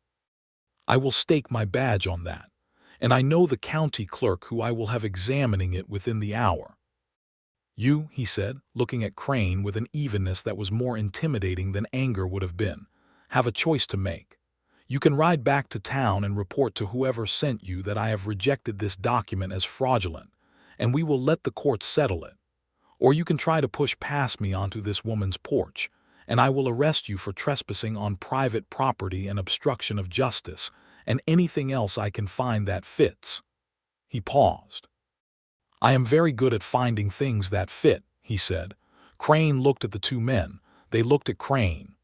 "I will stake my badge on that, and I know the county clerk who I will have examining it within the hour." "You," he said, looking at Crane with an evenness that was more intimidating than anger would have been, "have a choice to make. You can ride back to town and report to whoever sent you that I have rejected this document as fraudulent, and we will let the court settle it. Or you can try to push past me onto this woman's porch, and I will arrest you for trespassing on private property and obstruction of justice, and anything else I can find that fits." He paused. "I am very good at finding things that fit," he said. Crane looked at the two men. They looked at Crane.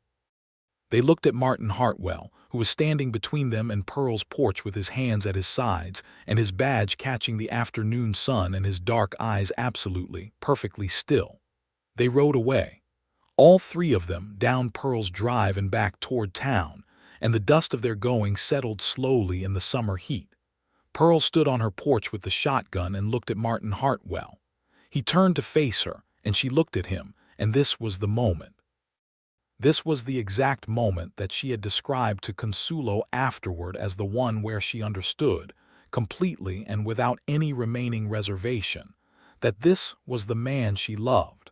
They looked at Martin Hartwell, who was standing between them and Pearl's porch with his hands at his sides and his badge catching the afternoon sun and his dark eyes absolutely, perfectly still. They rode away, all three of them, down Pearl's drive and back toward town, and the dust of their going settled slowly in the summer heat. Pearl stood on her porch with the shotgun and looked at Martin Hartwell. He turned to face her, and she looked at him, and this was the moment. This was the exact moment that she had described to Consuelo afterward as the one where she understood, completely and without any remaining reservation, that this was the man she loved,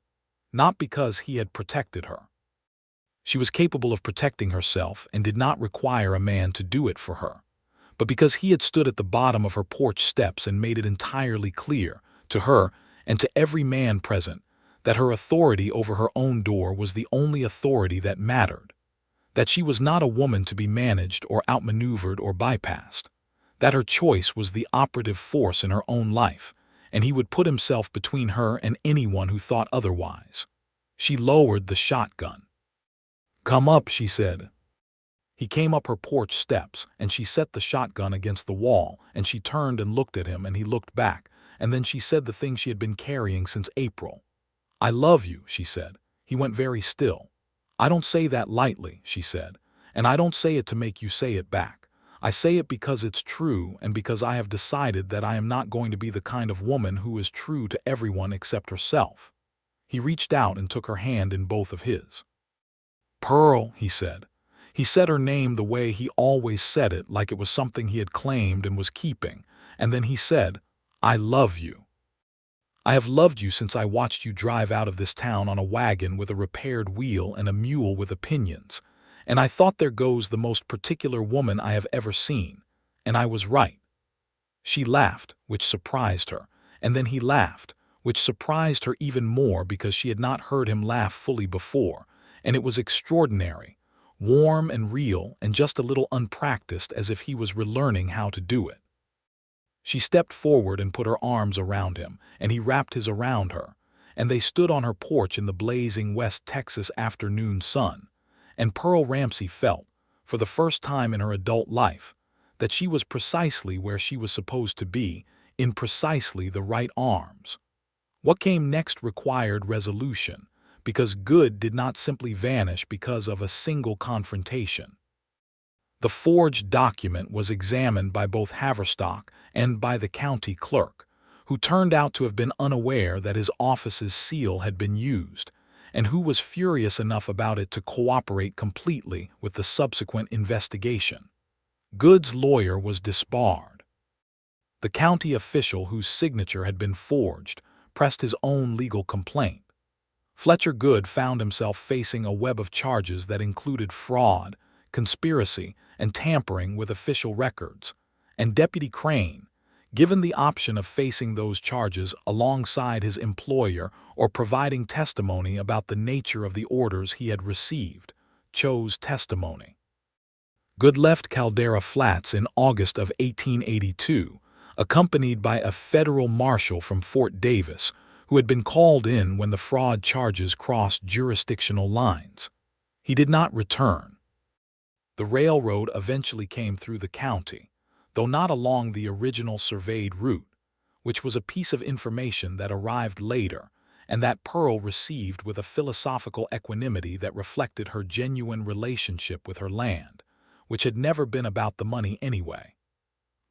not because he had protected her. She was capable of protecting herself and did not require a man to do it for her, but because he had stood at the bottom of her porch steps and made it entirely clear, to her and to every man present, that her authority over her own door was the only authority that mattered, that she was not a woman to be managed or outmaneuvered or bypassed, that her choice was the operative force in her own life, and he would put himself between her and anyone who thought otherwise. She lowered the shotgun. "Come up," she said. He came up her porch steps, and she set the shotgun against the wall, and she turned and looked at him, and he looked back, and then she said the thing she had been carrying since April. "I love you," she said. He went very still. "I don't say that lightly," she said, "and I don't say it to make you say it back. I say it because it's true and because I have decided that I am not going to be the kind of woman who is true to everyone except herself." He reached out and took her hand in both of his. "Pearl," he said. He said her name the way he always said it, like it was something he had claimed and was keeping, and then he said, "I love you. I have loved you since I watched you drive out of this town on a wagon with a repaired wheel and a mule with opinions, and I thought there goes the most particular woman I have ever seen, and I was right." She laughed, which surprised her, and then he laughed, which surprised her even more because she had not heard him laugh fully before, and it was extraordinary, warm and real and just a little unpracticed, as if he was relearning how to do it. She stepped forward and put her arms around him, and he wrapped his around her, and they stood on her porch in the blazing West Texas afternoon sun, and Pearl Ramsey felt, for the first time in her adult life, that she was precisely where she was supposed to be, in precisely the right arms. What came next required resolution, because good did not simply vanish because of a single confrontation. The forged document was examined by both Haverstock and by the county clerk, who turned out to have been unaware that his office's seal had been used, and who was furious enough about it to cooperate completely with the subsequent investigation. Good's lawyer was disbarred. The county official whose signature had been forged pressed his own legal complaint. Fletcher Good found himself facing a web of charges that included fraud, conspiracy, and tampering with official records, and Deputy Crane, given the option of facing those charges alongside his employer or providing testimony about the nature of the orders he had received, chose testimony. Good left Caldera Flats in August of 1882, accompanied by a federal marshal from Fort Davis, who had been called in when the fraud charges crossed jurisdictional lines. He did not return. The railroad eventually came through the county, though not along the original surveyed route, which was a piece of information that arrived later and that Pearl received with a philosophical equanimity that reflected her genuine relationship with her land, which had never been about the money anyway.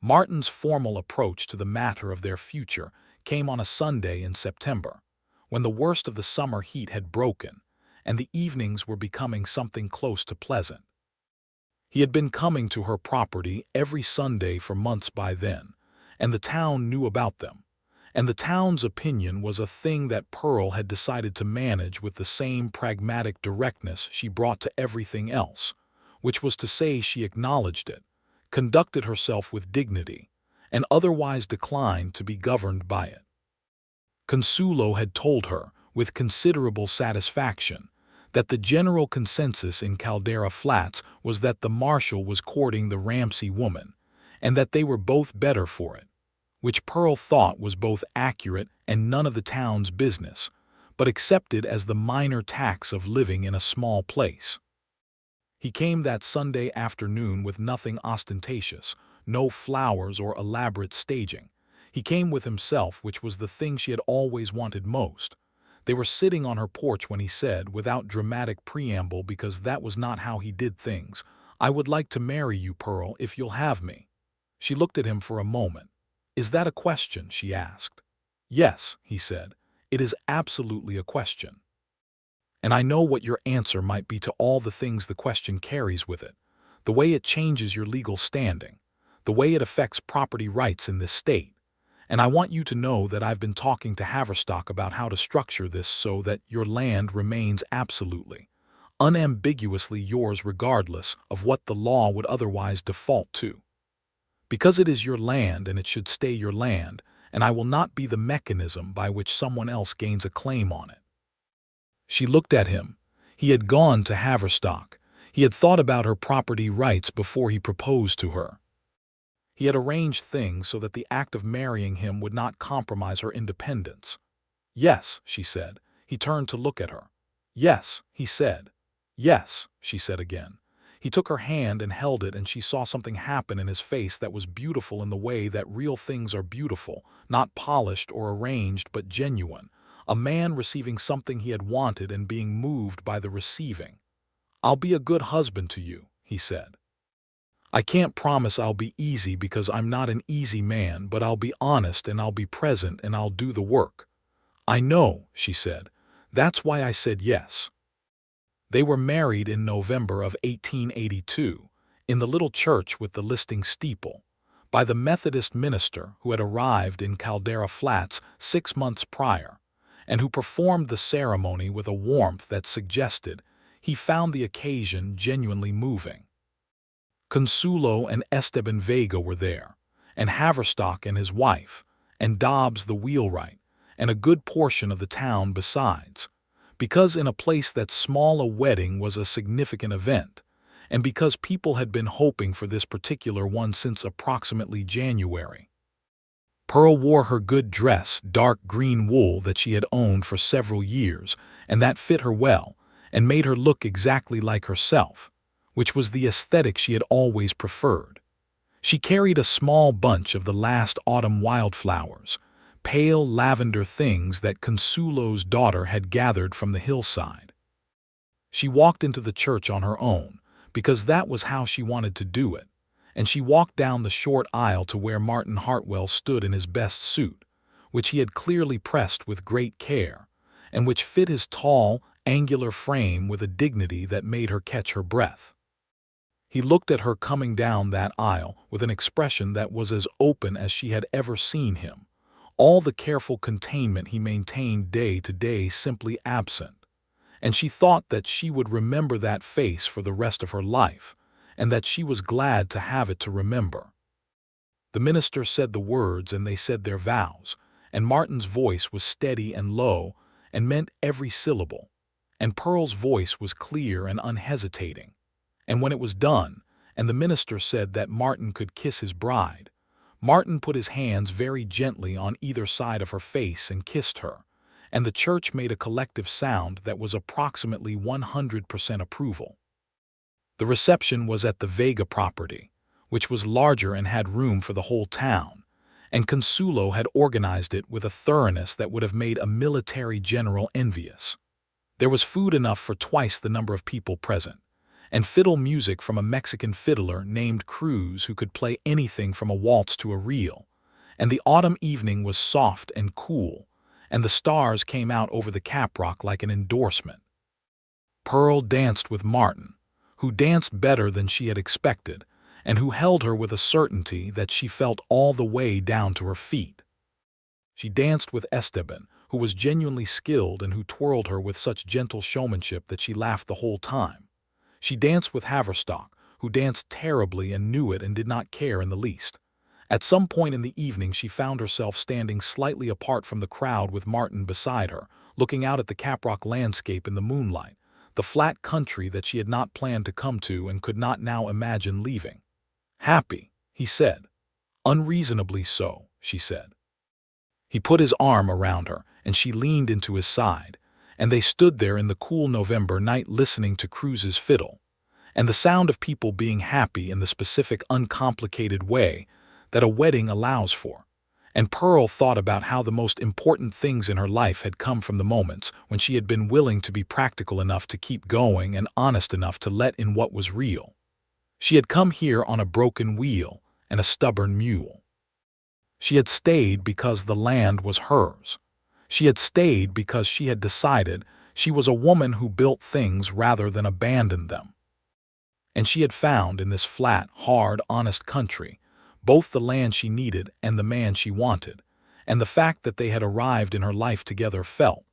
Martin's formal approach to the matter of their future came on a Sunday in September, when the worst of the summer heat had broken, and the evenings were becoming something close to pleasant. He had been coming to her property every Sunday for months by then, and the town knew about them, and the town's opinion was a thing that Pearl had decided to manage with the same pragmatic directness she brought to everything else, which was to say she acknowledged it, conducted herself with dignity, and otherwise declined to be governed by it. Consuelo had told her, with considerable satisfaction, that the general consensus in Caldera Flats was that the Marshal was courting the Ramsey woman, and that they were both better for it, which Pearl thought was both accurate and none of the town's business, but accepted as the minor tax of living in a small place. He came that Sunday afternoon with nothing ostentatious, no flowers or elaborate staging. He came with himself, which was the thing she had always wanted most. They were sitting on her porch when he said, without dramatic preamble because that was not how he did things, "I would like to marry you, Pearl, if you'll have me." She looked at him for a moment. "Is that a question?" she asked. "Yes," he said. "It is absolutely a question. And I know what your answer might be to all the things the question carries with it, the way it changes your legal standing, the way it affects property rights in this state. And I want you to know that I've been talking to Haverstock about how to structure this so that your land remains absolutely, unambiguously yours regardless of what the law would otherwise default to. Because it is your land and it should stay your land, and I will not be the mechanism by which someone else gains a claim on it." She looked at him. He had gone to Haverstock. He had thought about her property rights before he proposed to her. He had arranged things so that the act of marrying him would not compromise her independence. "Yes," she said. He turned to look at her. "Yes," he said. "Yes," she said again. He took her hand and held it, and she saw something happen in his face that was beautiful in the way that real things are beautiful, not polished or arranged but genuine. A man receiving something he had wanted and being moved by the receiving. "I'll be a good husband to you," he said. "I can't promise I'll be easy because I'm not an easy man, but I'll be honest and I'll be present and I'll do the work." "I know," she said. That's why I said yes. They were married in November of 1882, in the little church with the listing steeple, by the Methodist minister who had arrived in Caldera Flats 6 months prior, and who performed the ceremony with a warmth that suggested he found the occasion genuinely moving. Consuelo and Esteban Vega were there, and Haverstock and his wife, and Dobbs the wheelwright, and a good portion of the town besides, because in a place that small a wedding was a significant event, and because people had been hoping for this particular one since approximately January. Pearl wore her good dress, dark green wool that she had owned for several years, and that fit her well, and made her look exactly like herself, which was the aesthetic she had always preferred. She carried a small bunch of the last autumn wildflowers, pale lavender things that Consuelo's daughter had gathered from the hillside. She walked into the church on her own, because that was how she wanted to do it, and she walked down the short aisle to where Martin Hartwell stood in his best suit, which he had clearly pressed with great care, and which fit his tall, angular frame with a dignity that made her catch her breath. He looked at her coming down that aisle with an expression that was as open as she had ever seen him, all the careful containment he maintained day to day simply absent, and she thought that she would remember that face for the rest of her life, and that she was glad to have it to remember. The minister said the words and they said their vows, and Martin's voice was steady and low and meant every syllable, and Pearl's voice was clear and unhesitating. And when it was done, and the minister said that Martin could kiss his bride, Martin put his hands very gently on either side of her face and kissed her, and the church made a collective sound that was approximately 100% approval. The reception was at the Vega property, which was larger and had room for the whole town, and Consuelo had organized it with a thoroughness that would have made a military general envious. There was food enough for twice the number of people present, and fiddle music from a Mexican fiddler named Cruz who could play anything from a waltz to a reel, and the autumn evening was soft and cool, and the stars came out over the caprock like an endorsement. Pearl danced with Martin, who danced better than she had expected, and who held her with a certainty that she felt all the way down to her feet. She danced with Esteban, who was genuinely skilled and who twirled her with such gentle showmanship that she laughed the whole time. She danced with Haverstock, who danced terribly and knew it and did not care in the least. At some point in the evening she found herself standing slightly apart from the crowd with Martin beside her, looking out at the caprock landscape in the moonlight, the flat country that she had not planned to come to and could not now imagine leaving. "Happy," he said. "Unreasonably so," she said. He put his arm around her, and she leaned into his side, and they stood there in the cool November night listening to Cruz's fiddle, and the sound of people being happy in the specific uncomplicated way that a wedding allows for. And Pearl thought about how the most important things in her life had come from the moments when she had been willing to be practical enough to keep going and honest enough to let in what was real. She had come here on a broken wheel and a stubborn mule. She had stayed because the land was hers. She had stayed because she had decided she was a woman who built things rather than abandoned them. And she had found in this flat, hard, honest country both the land she needed and the man she wanted, and the fact that they had arrived in her life together felt,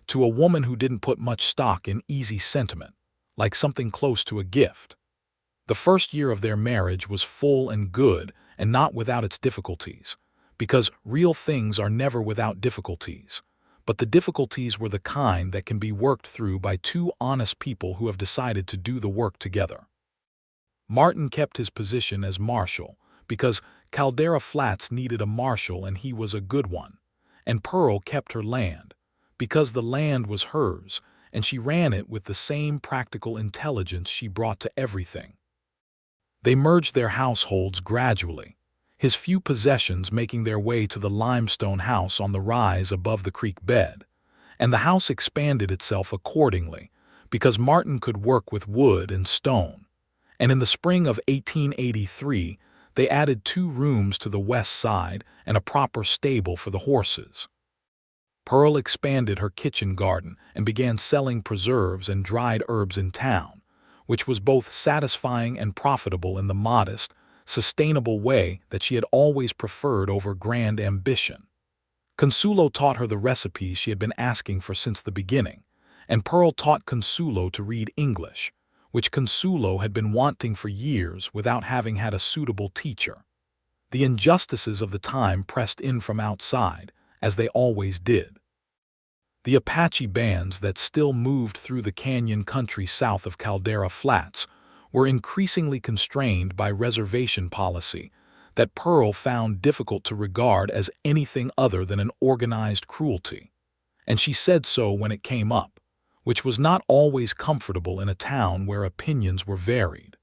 to a woman who didn't put much stock in easy sentiment, like something close to a gift. The first year of their marriage was full and good and not without its difficulties, because real things are never without difficulties. But the difficulties were the kind that can be worked through by two honest people who have decided to do the work together. Martin kept his position as Marshal, because Caldera Flats needed a Marshal and he was a good one, and Pearl kept her land, because the land was hers, and she ran it with the same practical intelligence she brought to everything. They merged their households gradually, his few possessions making their way to the limestone house on the rise above the creek bed, and the house expanded itself accordingly, because Martin could work with wood and stone, and in the spring of 1883 they added 2 rooms to the west side and a proper stable for the horses. Pearl expanded her kitchen garden and began selling preserves and dried herbs in town, which was both satisfying and profitable in the modest, sustainable way that she had always preferred over grand ambition. Consuelo taught her the recipes she had been asking for since the beginning, and Pearl taught Consuelo to read English, which Consuelo had been wanting for years without having had a suitable teacher. The injustices of the time pressed in from outside, as they always did. The Apache bands that still moved through the canyon country south of Caldera Flats were increasingly constrained by reservation policy that Pearl found difficult to regard as anything other than an organized cruelty, and she said so when it came up, which was not always comfortable in a town where opinions were varied.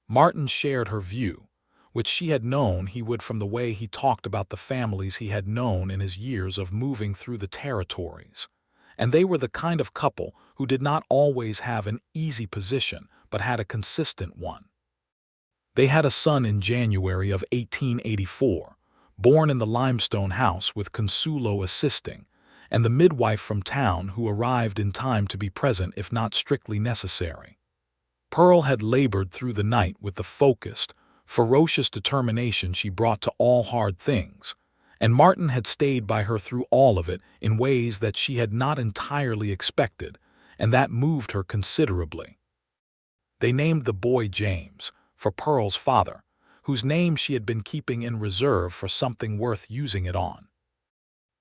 Martin shared her view, which she had known he would from the way he talked about the families he had known in his years of moving through the territories, and they were the kind of couple who did not always have an easy position but had a consistent one. They had a son in January of 1884, born in the limestone house with Consuelo assisting, and the midwife from town who arrived in time to be present if not strictly necessary. Pearl had labored through the night with the focused, ferocious determination she brought to all hard things, and Martin had stayed by her through all of it in ways that she had not entirely expected, and that moved her considerably. They named the boy James, for Pearl's father, whose name she had been keeping in reserve for something worth using it on.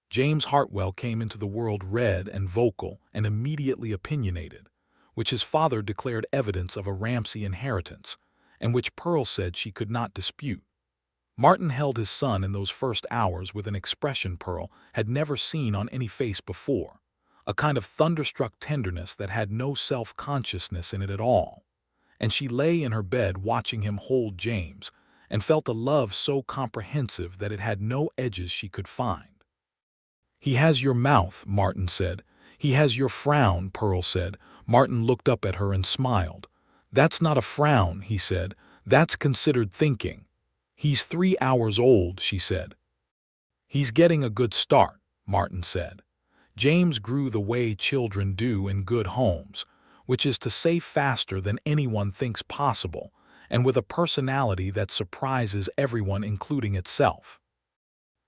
James Hartwell came into the world red and vocal and immediately opinionated, which his father declared evidence of a Ramsey inheritance, and which Pearl said she could not dispute. Martin held his son in those first hours with an expression Pearl had never seen on any face before, a kind of thunderstruck tenderness that had no self-consciousness in it at all, and she lay in her bed watching him hold James and felt a love so comprehensive that it had no edges she could find. "He has your mouth," Martin said. "He has your frown," Pearl said. Martin looked up at her and smiled. "That's not a frown," he said. "That's considered thinking." "He's 3 hours old," she said. "He's getting a good start," Martin said. James grew the way children do in good homes, which is to say faster than anyone thinks possible, and with a personality that surprises everyone including itself.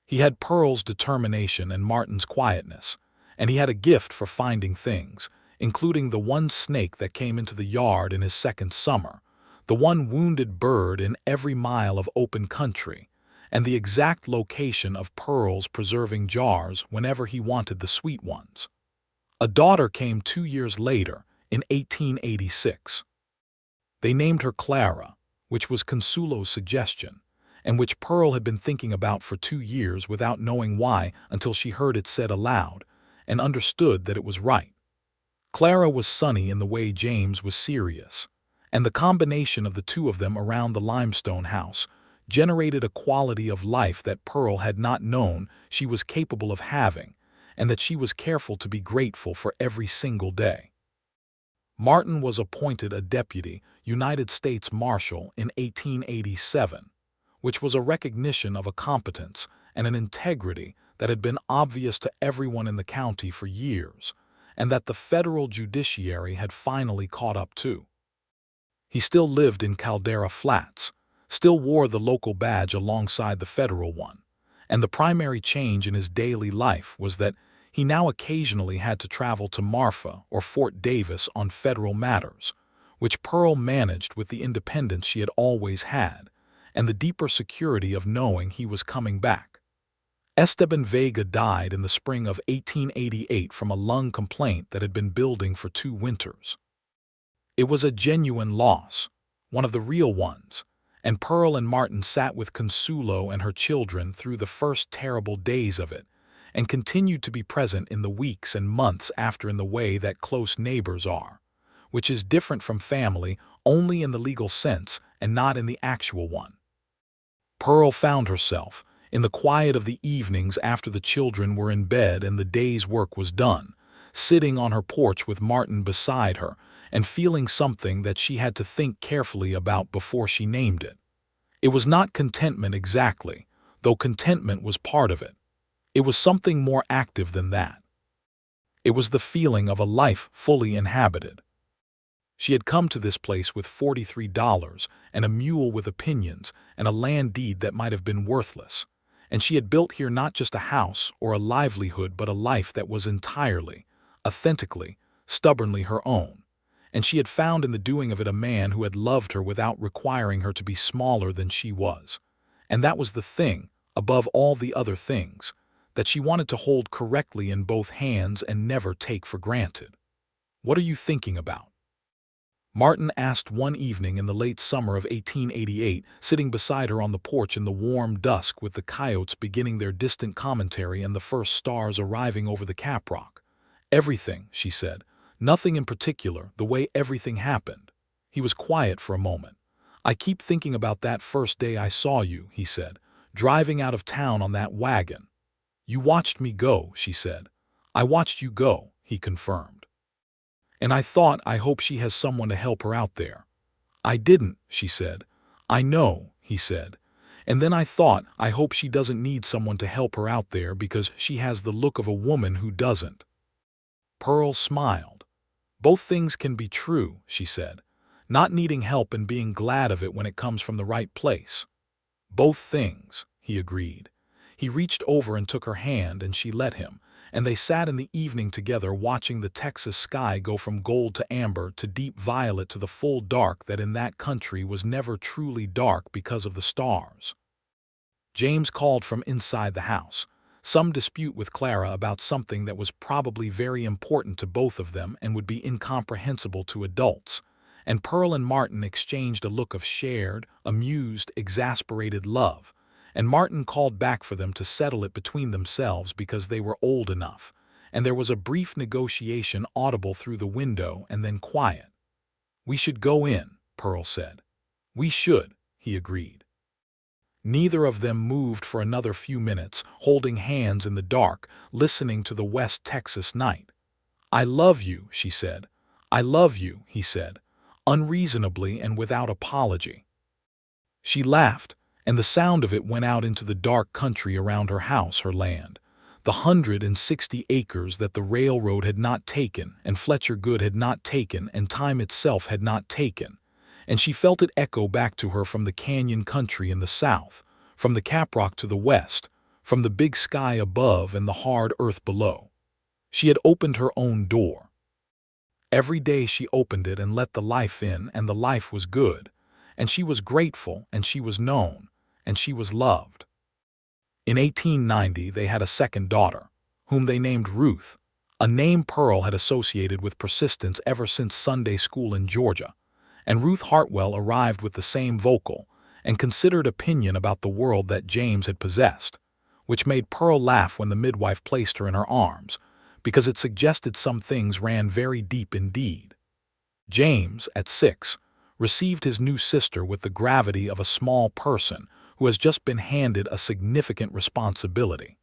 He had Pearl's determination and Martin's quietness, and he had a gift for finding things, including the one snake that came into the yard in his second summer, the one wounded bird in every mile of open country, and the exact location of Pearl's preserving jars whenever he wanted the sweet ones. A daughter came 2 years later, in 1886. They named her Clara, which was Consuelo's suggestion, and which Pearl had been thinking about for 2 years without knowing why until she heard it said aloud, and understood that it was right. Clara was sunny in the way James was serious, and the combination of the two of them around the limestone house generated a quality of life that Pearl had not known she was capable of having, and that she was careful to be grateful for every single day. Martin was appointed a deputy United States Marshal in 1887, which was a recognition of a competence and an integrity that had been obvious to everyone in the county for years, and that the federal judiciary had finally caught up to. He still lived in Caldera Flats, still wore the local badge alongside the federal one, and the primary change in his daily life was that he now occasionally had to travel to Marfa or Fort Davis on federal matters, which Pearl managed with the independence she had always had, and the deeper security of knowing he was coming back. Esteban Vega died in the spring of 1888 from a lung complaint that had been building for 2 winters. It was a genuine loss, one of the real ones, and Pearl and Martin sat with Consuelo and her children through the first terrible days of it, and continued to be present in the weeks and months after in the way that close neighbors are, which is different from family only in the legal sense and not in the actual one. Pearl found herself, in the quiet of the evenings after the children were in bed and the day's work was done, sitting on her porch with Martin beside her and feeling something that she had to think carefully about before she named it. It was not contentment exactly, though contentment was part of it. It was something more active than that. It was the feeling of a life fully inhabited. She had come to this place with $43 and a mule with opinions and a land deed that might have been worthless, and she had built here not just a house or a livelihood but a life that was entirely, authentically, stubbornly her own, and she had found in the doing of it a man who had loved her without requiring her to be smaller than she was. And that was the thing, above all the other things, that she wanted to hold correctly in both hands and never take for granted. "What are you thinking about?" Martin asked one evening in the late summer of 1888, sitting beside her on the porch in the warm dusk with the coyotes beginning their distant commentary and the first stars arriving over the caprock. "Everything," she said. "Nothing in particular, the way everything happened." He was quiet for a moment. "I keep thinking about that first day I saw you," he said, "driving out of town on that wagon." "You watched me go," she said. "I watched you go," he confirmed. "And I thought, I hope she has someone to help her out there." "I didn't," she said. "I know," he said. "And then I thought, I hope she doesn't need someone to help her out there because she has the look of a woman who doesn't." Pearl smiled. "Both things can be true," she said. "Not needing help and being glad of it when it comes from the right place." "Both things," he agreed. He reached over and took her hand, and she let him, and they sat in the evening together watching the Texas sky go from gold to amber to deep violet to the full dark that in that country was never truly dark because of the stars. James called from inside the house. Some dispute with Clara about something that was probably very important to both of them and would be incomprehensible to adults, and Pearl and Martin exchanged a look of shared, amused, exasperated love, and Martin called back for them to settle it between themselves because they were old enough, and there was a brief negotiation audible through the window and then quiet. "We should go in," Pearl said. "We should," he agreed. Neither of them moved for another few minutes, holding hands in the dark, listening to the West Texas night. "I love you," she said. "I love you," he said, unreasonably and without apology. She laughed, and the sound of it went out into the dark country around her house, her land, the 160 acres that the railroad had not taken and Fletcher Good had not taken and time itself had not taken, and she felt it echo back to her from the canyon country in the south, from the caprock to the west, from the big sky above and the hard earth below. She had opened her own door. Every day she opened it and let the life in, and the life was good, and she was grateful, and she was known, and she was loved. In 1890 they had a second daughter, whom they named Ruth, a name Pearl had associated with persistence ever since Sunday school in Georgia, and Ruth Hartwell arrived with the same vocal and considered opinion about the world that James had possessed, which made Pearl laugh when the midwife placed her in her arms, because it suggested some things ran very deep indeed. James, at 6, received his new sister with the gravity of a small person who has just been handed a significant responsibility.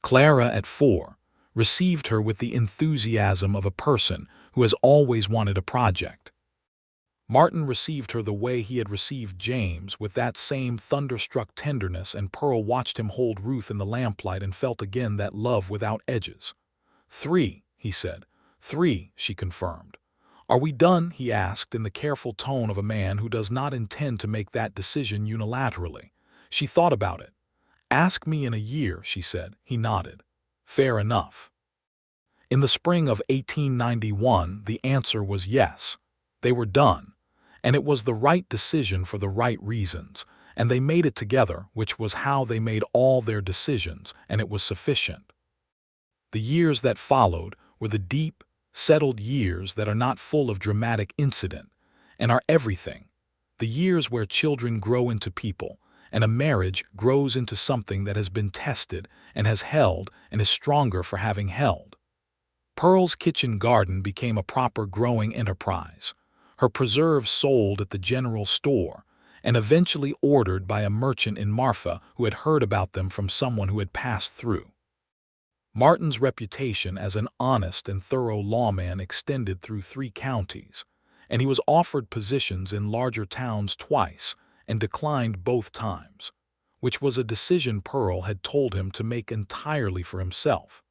Clara, at 4, received her with the enthusiasm of a person who has always wanted a project. Martin received her the way he had received James, with that same thunderstruck tenderness, and Pearl watched him hold Ruth in the lamplight and felt again that love without edges. 3, he said. 3, she confirmed. "Are we done?" he asked in the careful tone of a man who does not intend to make that decision unilaterally. She thought about it. "Ask me in a year," she said. He nodded. "Fair enough." In the spring of 1891, the answer was yes. They were done, and it was the right decision for the right reasons, and they made it together, which was how they made all their decisions, and it was sufficient. The years that followed were the deep, settled years that are not full of dramatic incident and are everything, the years where children grow into people and a marriage grows into something that has been tested and has held and is stronger for having held. Pearl's kitchen garden became a proper growing enterprise, her preserves sold at the general store and eventually ordered by a merchant in Marfa who had heard about them from someone who had passed through. Martin's reputation as an honest and thorough lawman extended through 3 counties, and he was offered positions in larger towns twice and declined both times, which was a decision Pearl had told him to make entirely for himself,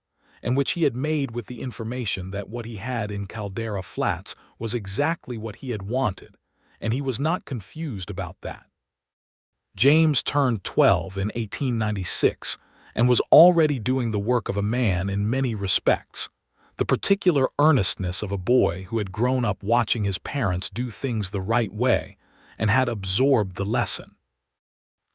and which he had made with the information that what he had in Caldera Flats was exactly what he had wanted, and he was not confused about that. James turned 12 in 1896 and was already doing the work of a man in many respects, the particular earnestness of a boy who had grown up watching his parents do things the right way and had absorbed the lesson.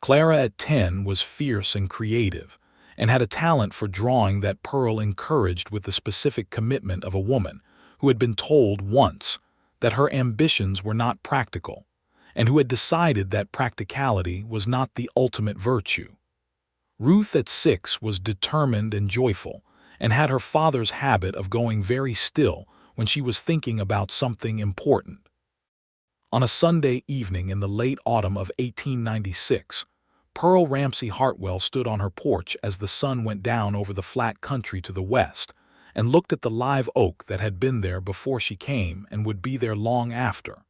Clara at 10 was fierce and creative, and had a talent for drawing that Pearl encouraged with the specific commitment of a woman who had been told once that her ambitions were not practical, and who had decided that practicality was not the ultimate virtue. Ruth at 6 was determined and joyful, and had her father's habit of going very still when she was thinking about something important. On a Sunday evening in the late autumn of 1896, Pearl Ramsey Hartwell stood on her porch as the sun went down over the flat country to the west, and looked at the live oak that had been there before she came and would be there long after,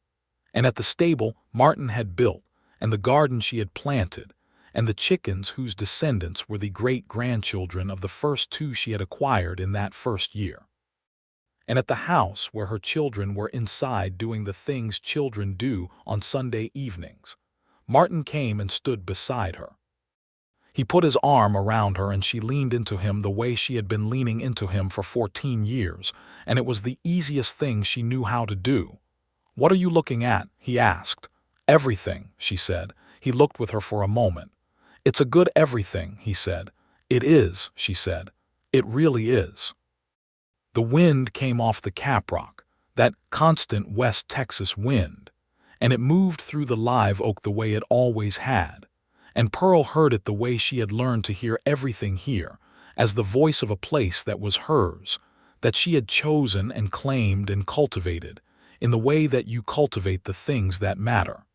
and at the stable Martin had built, and the garden she had planted, and the chickens whose descendants were the great-grandchildren of the first two she had acquired in that first year, and at the house where her children were inside doing the things children do on Sunday evenings. Martin came and stood beside her. He put his arm around her and she leaned into him the way she had been leaning into him for 14 years, and it was the easiest thing she knew how to do. "What are you looking at?" he asked. "Everything," she said. He looked with her for a moment. "It's a good everything," he said. "It is," she said. "It really is." The wind came off the caprock, that constant West Texas wind, and it moved through the live oak the way it always had, and Pearl heard it the way she had learned to hear everything here, as the voice of a place that was hers, that she had chosen and claimed and cultivated, in the way that you cultivate the things that matter.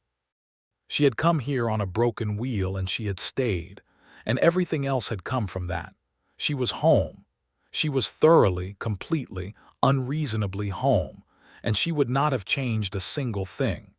She had come here on a broken wheel and she had stayed, and everything else had come from that. She was home. She was thoroughly, completely, unreasonably home, and she would not have changed a single thing.